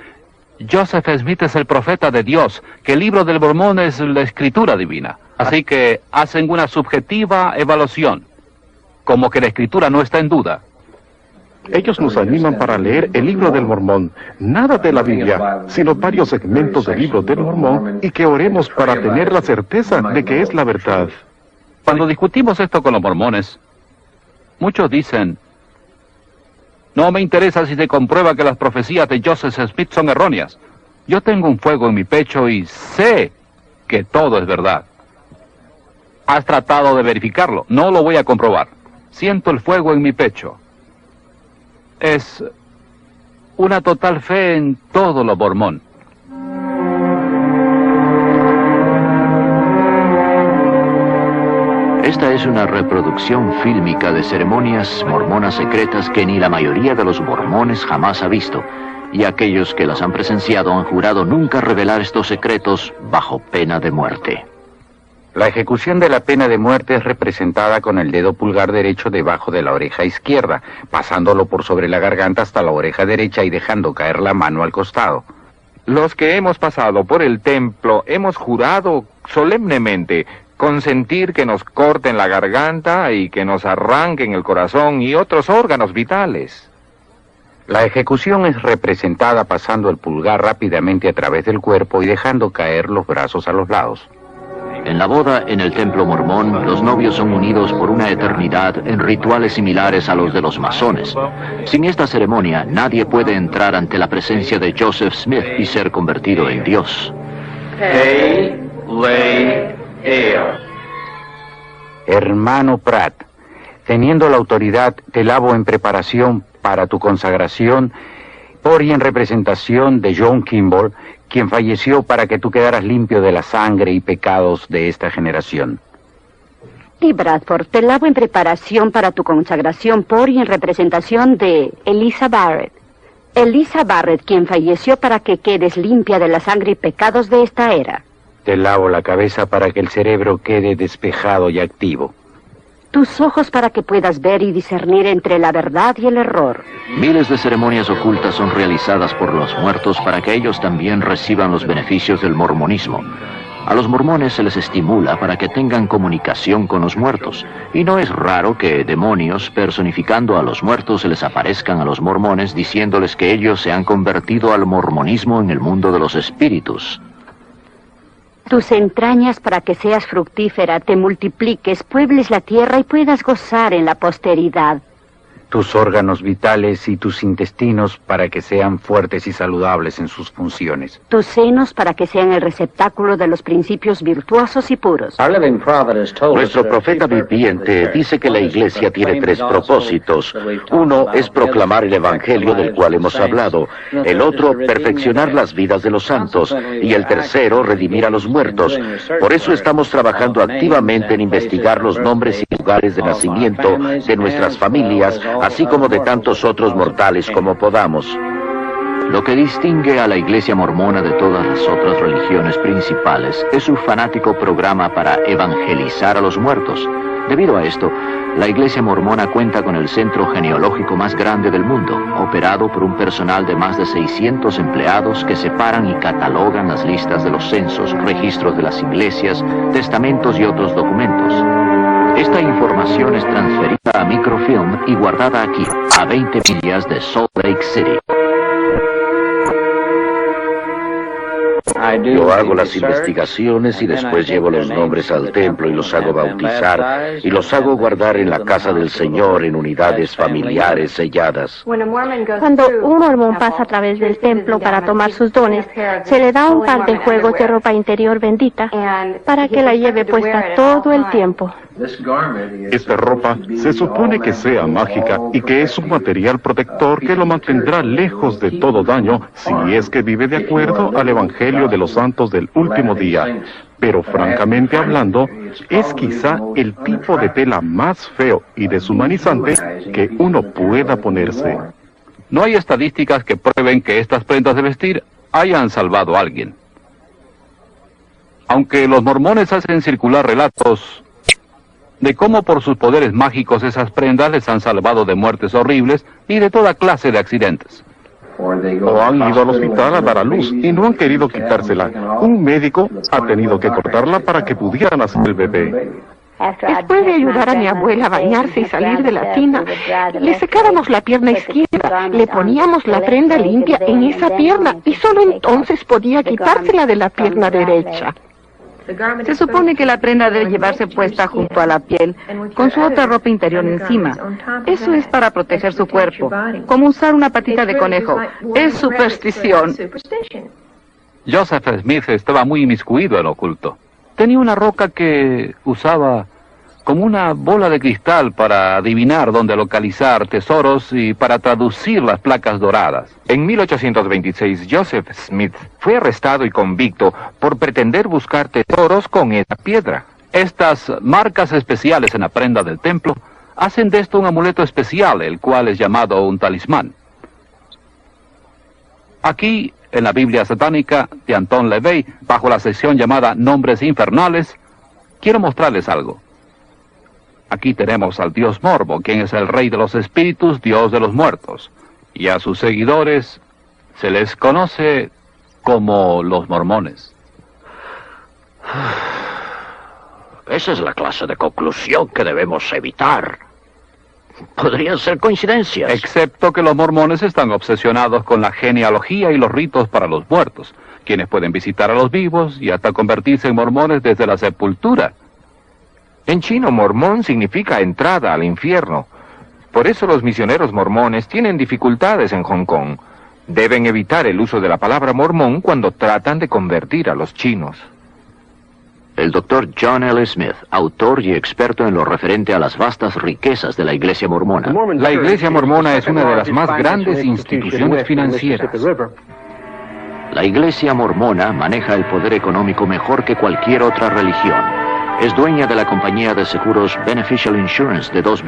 Speaker 4: Joseph Smith es el profeta de Dios, que el libro del Mormón es la escritura divina. Así que hacen una subjetiva evaluación, como que la escritura no está en duda.
Speaker 5: Ellos nos animan para leer el libro del Mormón, nada de la Biblia, sino varios segmentos del libro del Mormón y que oremos para tener la certeza de que es la verdad.
Speaker 4: Cuando discutimos esto con los mormones, muchos dicen, no me interesa si se comprueba que las profecías de Joseph Smith son erróneas. Yo tengo un fuego en mi pecho y sé que todo es verdad. ¿Has tratado de verificarlo? No lo voy a comprobar. Siento el fuego en mi pecho. Es una total fe en todo lo mormón.
Speaker 1: Esta es una reproducción fílmica de ceremonias mormonas secretas que ni la mayoría de los mormones jamás ha visto, y aquellos que las han presenciado han jurado nunca revelar estos secretos bajo pena de muerte.
Speaker 9: La ejecución de la pena de muerte es representada con el dedo pulgar derecho debajo de la oreja izquierda, pasándolo por sobre la garganta hasta la oreja derecha y dejando caer la mano al costado.
Speaker 8: Los que hemos pasado por el templo hemos jurado solemnemente consentir que nos corten la garganta y que nos arranquen el corazón y otros órganos vitales.
Speaker 9: La ejecución es representada pasando el pulgar rápidamente a través del cuerpo y dejando caer los brazos a los lados.
Speaker 1: En la boda en el templo mormón, los novios son unidos por una eternidad en rituales similares a los de los masones. Sin esta ceremonia, nadie puede entrar ante la presencia de Joseph Smith y ser convertido en Dios.
Speaker 9: Hermano Pratt, teniendo la autoridad, te lavo en preparación para tu consagración por y en representación de John Kimball, quien falleció para que tú quedaras limpio de la sangre y pecados de esta generación.
Speaker 12: Y Bradford, te lavo en preparación para tu consagración por y en representación de Eliza Barrett. Eliza Barrett, quien falleció para que quedes limpia de la sangre y pecados de esta era.
Speaker 9: Te lavo la cabeza para que el cerebro quede despejado y activo.
Speaker 12: Tus ojos para que puedas ver y discernir entre la verdad y el error.
Speaker 1: Miles de ceremonias ocultas son realizadas por los muertos para que ellos también reciban los beneficios del mormonismo. A los mormones se les estimula para que tengan comunicación con los muertos, y no es raro que demonios personificando a los muertos se les aparezcan a los mormones diciéndoles que ellos se han convertido al mormonismo en el mundo de los espíritus.
Speaker 12: Tus entrañas para que seas fructífera, te multipliques, puebles la tierra y puedas gozar en la posteridad.
Speaker 9: Tus órganos vitales y tus intestinos para que sean fuertes y saludables en sus funciones.
Speaker 12: Tus senos para que sean el receptáculo de los principios virtuosos y puros.
Speaker 3: Nuestro profeta viviente dice que la iglesia tiene 3 propósitos. Uno es proclamar el evangelio del cual hemos hablado. El otro, perfeccionar las vidas de los santos. Y el tercero, redimir a los muertos. Por eso estamos trabajando activamente en investigar los nombres y lugares de nacimiento de nuestras familias, así como de tantos otros mortales como podamos.
Speaker 1: Lo que distingue a la Iglesia mormona de todas las otras religiones principales es su fanático programa para evangelizar a los muertos. Debido a esto, la Iglesia mormona cuenta con el centro genealógico más grande del mundo, operado por un personal de más de 600 empleados que separan y catalogan las listas de los censos, registros de las iglesias, testamentos y otros documentos. Esta información es transferida a microfilm y guardada aquí, a 20 millas de Salt Lake City.
Speaker 3: Yo hago las investigaciones y después llevo los nombres al templo y los hago bautizar y los hago guardar en la casa del Señor en unidades familiares selladas.
Speaker 7: Cuando un mormón pasa a través del templo para tomar sus dones, se le da un par de juegos de ropa interior bendita para que la lleve puesta todo el tiempo.
Speaker 5: Esta ropa se supone que sea mágica y que es un material protector que lo mantendrá lejos de todo daño si es que vive de acuerdo al Evangelio de los santos del último día. Pero francamente hablando, es quizá el tipo de tela más feo y deshumanizante que uno pueda ponerse.
Speaker 4: No hay estadísticas que prueben que estas prendas de vestir hayan salvado a alguien. Aunque los mormones hacen circular relatos de cómo por sus poderes mágicos esas prendas les han salvado de muertes horribles y de toda clase de accidentes.
Speaker 5: O han ido al hospital a dar a luz y no han querido quitársela. Un médico ha tenido que cortarla para que pudiera nacer el bebé.
Speaker 10: Después de ayudar a mi abuela a bañarse y salir de la tina, le secábamos la pierna izquierda, le poníamos la prenda limpia en esa pierna y solo entonces podía quitársela de la pierna derecha.
Speaker 6: Se supone que la prenda debe llevarse puesta junto a la piel, con su otra ropa interior encima. Eso es para proteger su cuerpo, como usar una patita de conejo. Es superstición.
Speaker 4: Joseph Smith estaba muy inmiscuido en lo oculto. Tenía una roca que usaba como una bola de cristal para adivinar dónde localizar tesoros y para traducir las placas doradas.
Speaker 8: En 1826, Joseph Smith fue arrestado y convicto por pretender buscar tesoros con esa piedra.
Speaker 4: Estas marcas especiales en la prenda del templo hacen de esto un amuleto especial, el cual es llamado un talismán. Aquí, en la Biblia satánica de Anton LaVey, bajo la sección llamada Nombres Infernales, quiero mostrarles algo. Aquí tenemos al dios Morbo, quien es el rey de los espíritus, dios de los muertos. Y a sus seguidores se les conoce como los mormones.
Speaker 1: Esa es la clase de conclusión que debemos evitar. Podrían ser coincidencias.
Speaker 4: Excepto que los mormones están obsesionados con la genealogía y los ritos para los muertos, quienes pueden visitar a los vivos y hasta convertirse en mormones desde la sepultura.
Speaker 8: En chino, mormón significa entrada al infierno. Por eso los misioneros mormones tienen dificultades en Hong Kong. Deben evitar el uso de la palabra mormón cuando tratan de convertir a los chinos.
Speaker 1: El Dr. John L. Smith, autor y experto en lo referente a las vastas riquezas de la Iglesia mormona.
Speaker 8: La Iglesia mormona es una de las más grandes instituciones financieras.
Speaker 1: La Iglesia mormona maneja el poder económico mejor que cualquier otra religión. Es dueña de la compañía de seguros Beneficial Insurance de $2.6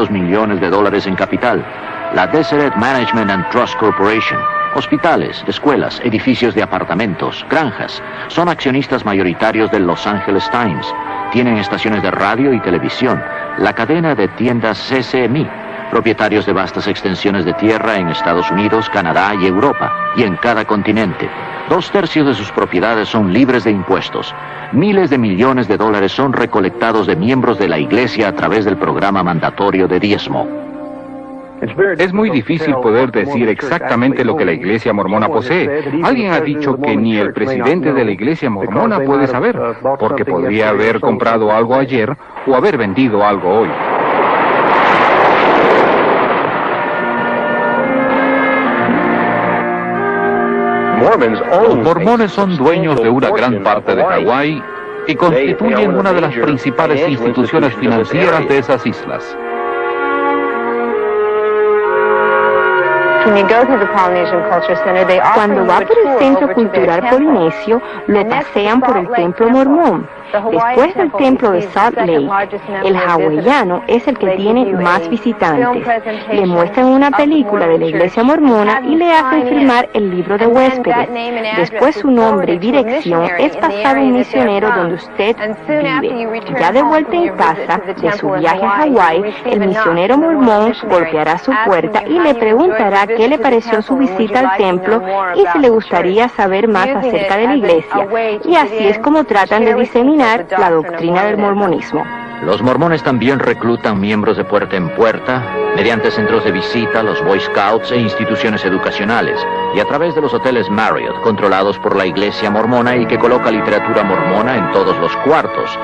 Speaker 1: billones en capital, la Deseret Management and Trust Corporation. Hospitales, escuelas, edificios de apartamentos, granjas. Son accionistas mayoritarios del Los Angeles Times. Tienen estaciones de radio y televisión. La cadena de tiendas CCMI. Propietarios de vastas extensiones de tierra en Estados Unidos, Canadá y Europa. Y en cada continente. 2/3 de sus propiedades son libres de impuestos. Miles de millones de dólares son recolectados de miembros de la Iglesia a través del programa mandatorio de diezmo.
Speaker 8: Es muy difícil poder decir exactamente lo que la Iglesia mormona posee. Alguien ha dicho que ni el presidente de la Iglesia mormona puede saber, porque podría haber comprado algo ayer o haber vendido algo hoy.
Speaker 4: Los mormones son dueños de una gran parte de Hawái y constituyen una de las principales instituciones financieras de esas islas.
Speaker 7: Cuando va por el Centro Cultural Polinesio, lo pasean por el Templo Mormón. Después del Templo de Salt Lake, el hawaiano es el que tiene más visitantes. Le muestran una película de la Iglesia mormona y le hacen firmar el libro de huéspedes. Después su nombre y dirección es pasado a un misionero donde usted vive. Ya de vuelta en casa de su viaje a Hawái, el misionero mormón golpeará su puerta y le preguntará qué le pareció su visita al templo y si le gustaría saber más acerca de la iglesia. Y así es como tratan de diseminar la doctrina del mormonismo.
Speaker 1: Los mormones también reclutan miembros de puerta en puerta, mediante centros de visita, los Boy Scouts e instituciones educacionales, y a través de los hoteles Marriott, controlados por la Iglesia mormona y que coloca literatura mormona en todos los cuartos.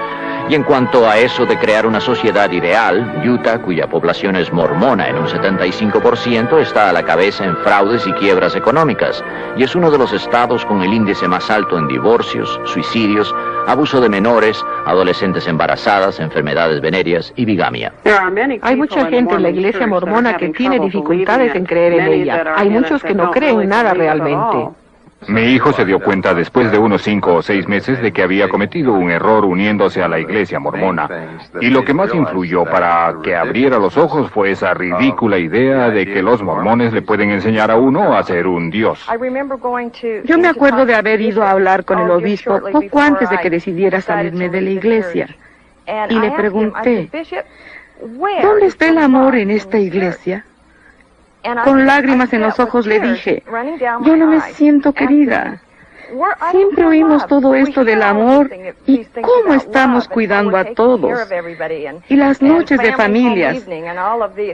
Speaker 1: Y en cuanto a eso de crear una sociedad ideal, Utah, cuya población es mormona en un 75%, está a la cabeza en fraudes y quiebras económicas, y es uno de los estados con el índice más alto en divorcios, suicidios, abuso de menores, adolescentes embarazadas, enfermedades venéreas y bigamia.
Speaker 10: Hay mucha gente en la Iglesia mormona que tiene dificultades en creer en ella. Hay muchos que no creen en nada realmente.
Speaker 8: Mi hijo se dio cuenta después de unos 5 o 6 meses de que había cometido un error uniéndose a la Iglesia mormona. Y lo que más influyó para que abriera los ojos fue esa ridícula idea de que los mormones le pueden enseñar a uno a ser un dios.
Speaker 6: Yo me acuerdo de haber ido a hablar con el obispo poco antes de que decidiera salirme de la iglesia. Y le pregunté, ¿dónde está el amor en esta iglesia? Con lágrimas en los ojos le dije, yo no me siento querida. Siempre oímos todo esto del amor y cómo estamos cuidando a todos. Y las noches de familias.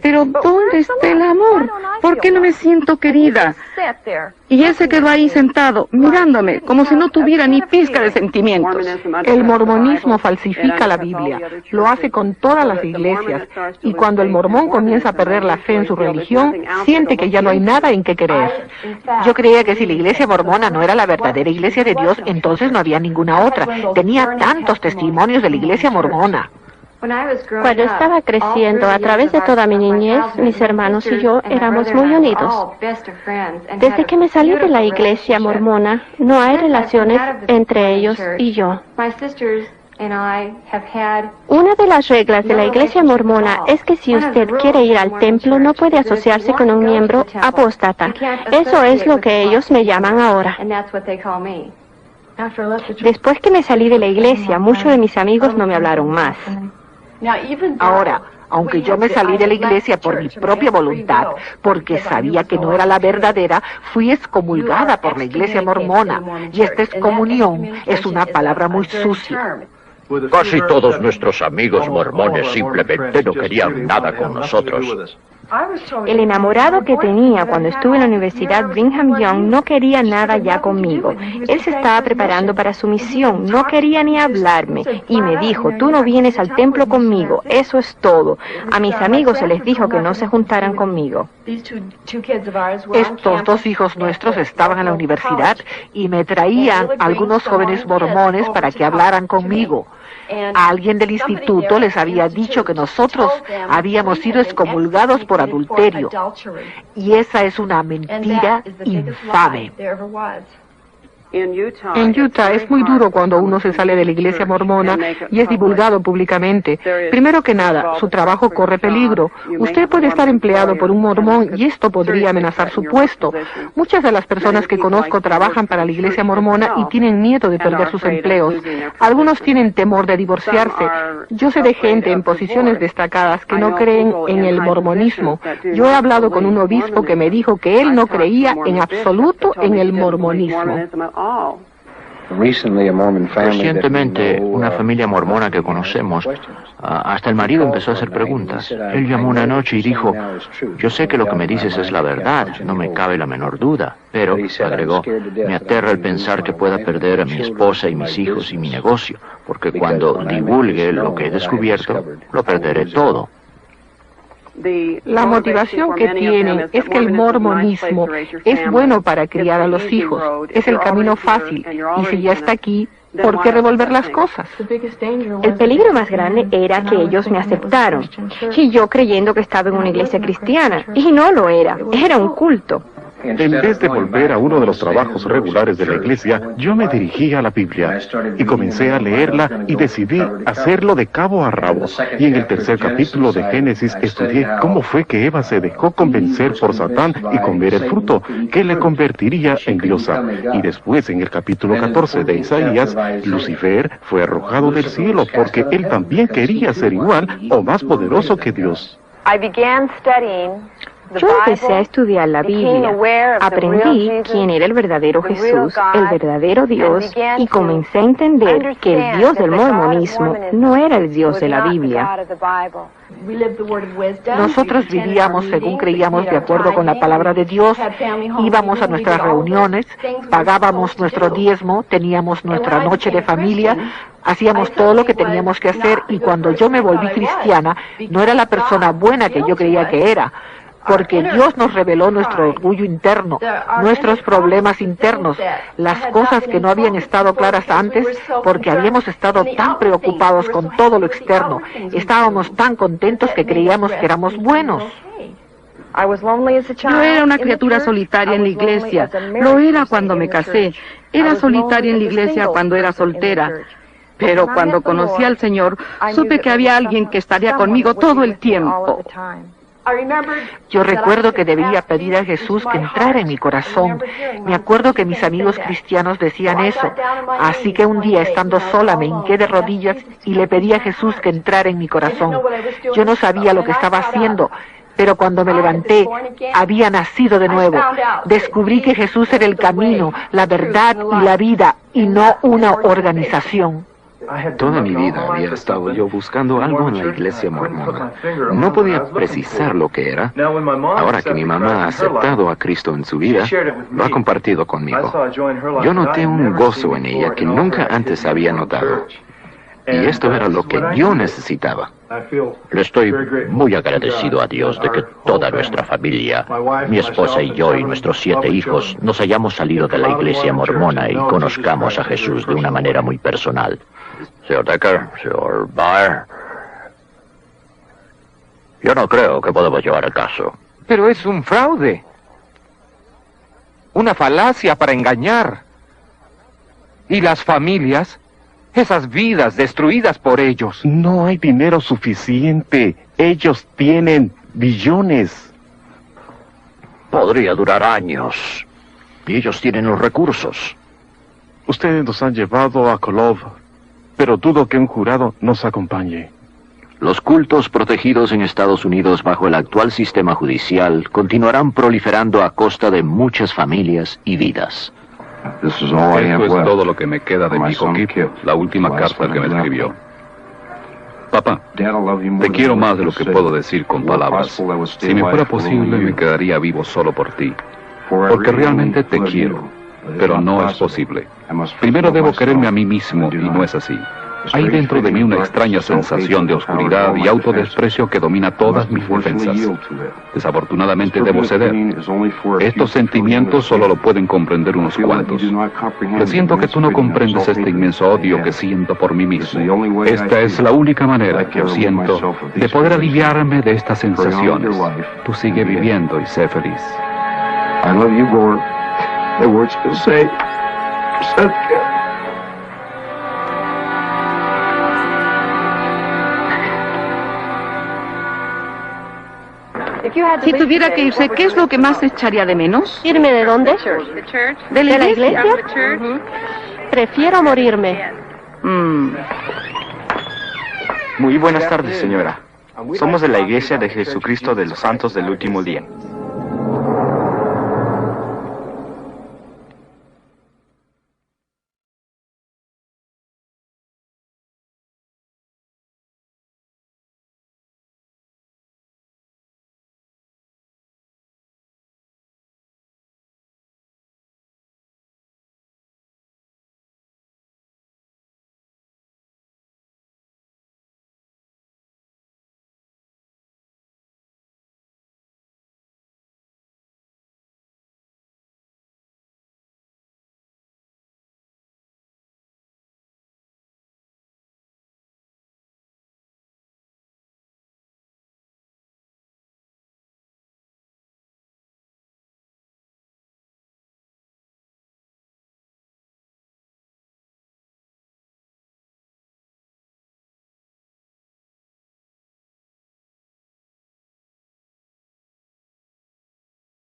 Speaker 6: Pero ¿dónde está el amor? ¿Por qué no me siento querida? Y él se quedó ahí sentado, mirándome, como si no tuviera ni pizca de sentimientos.
Speaker 10: El mormonismo falsifica la Biblia, lo hace con todas las iglesias, y cuando el mormón comienza a perder la fe en su religión, siente que ya no hay nada en qué creer. Yo creía que si la iglesia mormona no era la verdadera iglesia de Dios, entonces no había ninguna otra. Tenía tantos testimonios de la iglesia mormona.
Speaker 7: Cuando estaba creciendo, a través de toda mi niñez, mis hermanos y yo éramos muy unidos. Desde que me salí de la iglesia mormona, no hay relaciones entre ellos y yo. Una de las reglas de la iglesia mormona es que si usted quiere ir al templo, no puede asociarse con un miembro apóstata. Eso es lo que ellos me llaman ahora. Después que me salí de la iglesia, muchos de mis amigos no me hablaron más.
Speaker 10: Ahora, aunque yo me salí de la iglesia por mi propia voluntad, porque sabía que no era la verdadera, fui excomulgada por la iglesia mormona. Y esta excomunión es una palabra muy sucia.
Speaker 1: Casi todos nuestros amigos mormones simplemente no querían nada con nosotros.
Speaker 7: El enamorado que tenía cuando estuve en la Universidad Brigham Young no quería nada ya conmigo. Él se estaba preparando para su misión, no quería ni hablarme y me dijo, tú no vienes al templo conmigo, eso es todo. A mis amigos se les dijo que no se juntaran conmigo.
Speaker 10: Estos dos hijos nuestros estaban en la universidad y me traían algunos jóvenes mormones para que hablaran conmigo. Alguien del instituto les había dicho que nosotros habíamos sido excomulgados por adulterio. Y esa es una mentira infame. En Utah es muy duro cuando uno se sale de la iglesia mormona y es divulgado públicamente. Primero que nada, su trabajo corre peligro. Usted puede estar empleado por un mormón y esto podría amenazar su puesto. Muchas de las personas que conozco trabajan para la iglesia mormona y tienen miedo de perder sus empleos. Algunos tienen temor de divorciarse. Yo sé de gente en posiciones destacadas que no creen en el mormonismo. Yo he hablado con un obispo que me dijo que él no creía en absoluto en el mormonismo.
Speaker 1: Recientemente, una familia mormona que conocemos, hasta el marido empezó a hacer preguntas. Él llamó una noche y dijo, yo sé que lo que me dices es la verdad, no me cabe la menor duda, pero, agregó, me aterra el pensar que pueda perder a mi esposa y mis hijos y mi negocio, porque cuando divulgue lo que he descubierto, lo perderé todo.
Speaker 10: La motivación que tienen es que el mormonismo es bueno para criar a los hijos, es el camino fácil, y si ya está aquí, ¿por qué revolver las cosas?
Speaker 7: El peligro más grande era que ellos me aceptaron, y yo creyendo que estaba en una iglesia cristiana, y no lo era, era un culto.
Speaker 5: En vez de volver a uno de los trabajos regulares de la iglesia, yo me dirigí a la Biblia y comencé a leerla y decidí hacerlo de cabo a rabo. Y en el tercer capítulo de Génesis estudié cómo fue que Eva se dejó convencer por Satán y comer el fruto, que le convertiría en diosa. Y después, en el capítulo 14 de Isaías, Lucifer fue arrojado del cielo porque él también quería ser igual o más poderoso que Dios.
Speaker 7: Yo empecé a estudiar la Biblia, aprendí quién era el verdadero Jesús, el verdadero Dios, y comencé a entender que el Dios del mormonismo no era el Dios de la Biblia.
Speaker 10: Nosotros vivíamos según creíamos de acuerdo con la palabra de Dios, íbamos a nuestras reuniones, pagábamos nuestro diezmo, teníamos nuestra noche de familia, hacíamos todo lo que teníamos que hacer y cuando yo me volví cristiana no era la persona buena que yo creía que era. Porque Dios nos reveló nuestro orgullo interno, nuestros problemas internos, las cosas que no habían estado claras antes, porque habíamos estado tan preocupados con todo lo externo, estábamos tan contentos que creíamos que éramos buenos.
Speaker 6: Yo era una criatura solitaria en la iglesia, lo era cuando me casé, era solitaria en la iglesia cuando era soltera. Pero cuando conocí al Señor, supe que había alguien que estaría conmigo todo el tiempo.
Speaker 10: Yo recuerdo que debía pedir a Jesús que entrara en mi corazón. Me acuerdo que mis amigos cristianos decían eso. Así que un día, estando sola, me hinqué de rodillas y le pedí a Jesús que entrara en mi corazón. Yo no sabía lo que estaba haciendo, pero cuando me levanté, había nacido de nuevo. Descubrí que Jesús era el camino, la verdad y la vida, y no una organización.
Speaker 11: Toda mi vida había estado yo buscando algo en la iglesia mormona. No podía precisar lo que era. Ahora que mi mamá ha aceptado a Cristo en su vida, lo ha compartido conmigo. Yo noté un gozo en ella que nunca antes había notado. Y esto era lo que yo necesitaba.
Speaker 1: Le estoy muy agradecido a Dios de que toda nuestra familia, mi esposa y yo y nuestros 7 hijos, nos hayamos salido de la iglesia mormona y conozcamos a Jesús de una manera muy personal. Señor Decker, señor Baer, yo no creo que podamos llevar el caso.
Speaker 8: Pero es un fraude. Una falacia para engañar. Y las familias, esas vidas destruidas por ellos.
Speaker 5: No hay dinero suficiente. Ellos tienen billones.
Speaker 1: Podría durar años. Y ellos tienen los recursos.
Speaker 5: Ustedes nos han llevado a Kolov, pero dudo que un jurado nos acompañe.
Speaker 1: Los cultos protegidos en Estados Unidos bajo el actual sistema judicial continuarán proliferando a costa de muchas familias y vidas.
Speaker 4: Esto es todo lo que me queda de mi hijo Kip, la última carta que me escribió. Papá, te quiero más de lo que puedo decir con palabras. Si me fuera posible, me quedaría vivo solo por ti. Porque realmente te quiero, pero no es posible. Primero debo quererme a mí mismo, y no es así. Hay dentro de mí una extraña sensación de oscuridad y autodesprecio que domina todas mis defensas. Desafortunadamente debo ceder. Estos sentimientos solo lo pueden comprender unos cuantos. Presiento que tú no comprendes este inmenso odio que siento por mí mismo. Esta es la única manera que siento de poder aliviarme de estas sensaciones. Tú sigue viviendo y sé feliz.
Speaker 13: I love you, Gord. The words can say.
Speaker 6: Si tuviera que irse, ¿qué es lo que más echaría de menos?
Speaker 7: ¿Irme de dónde?
Speaker 6: ¿De la iglesia?
Speaker 7: Prefiero morirme.
Speaker 14: Muy buenas tardes, señora. Somos de la Iglesia de Jesucristo de los Santos del Último Día.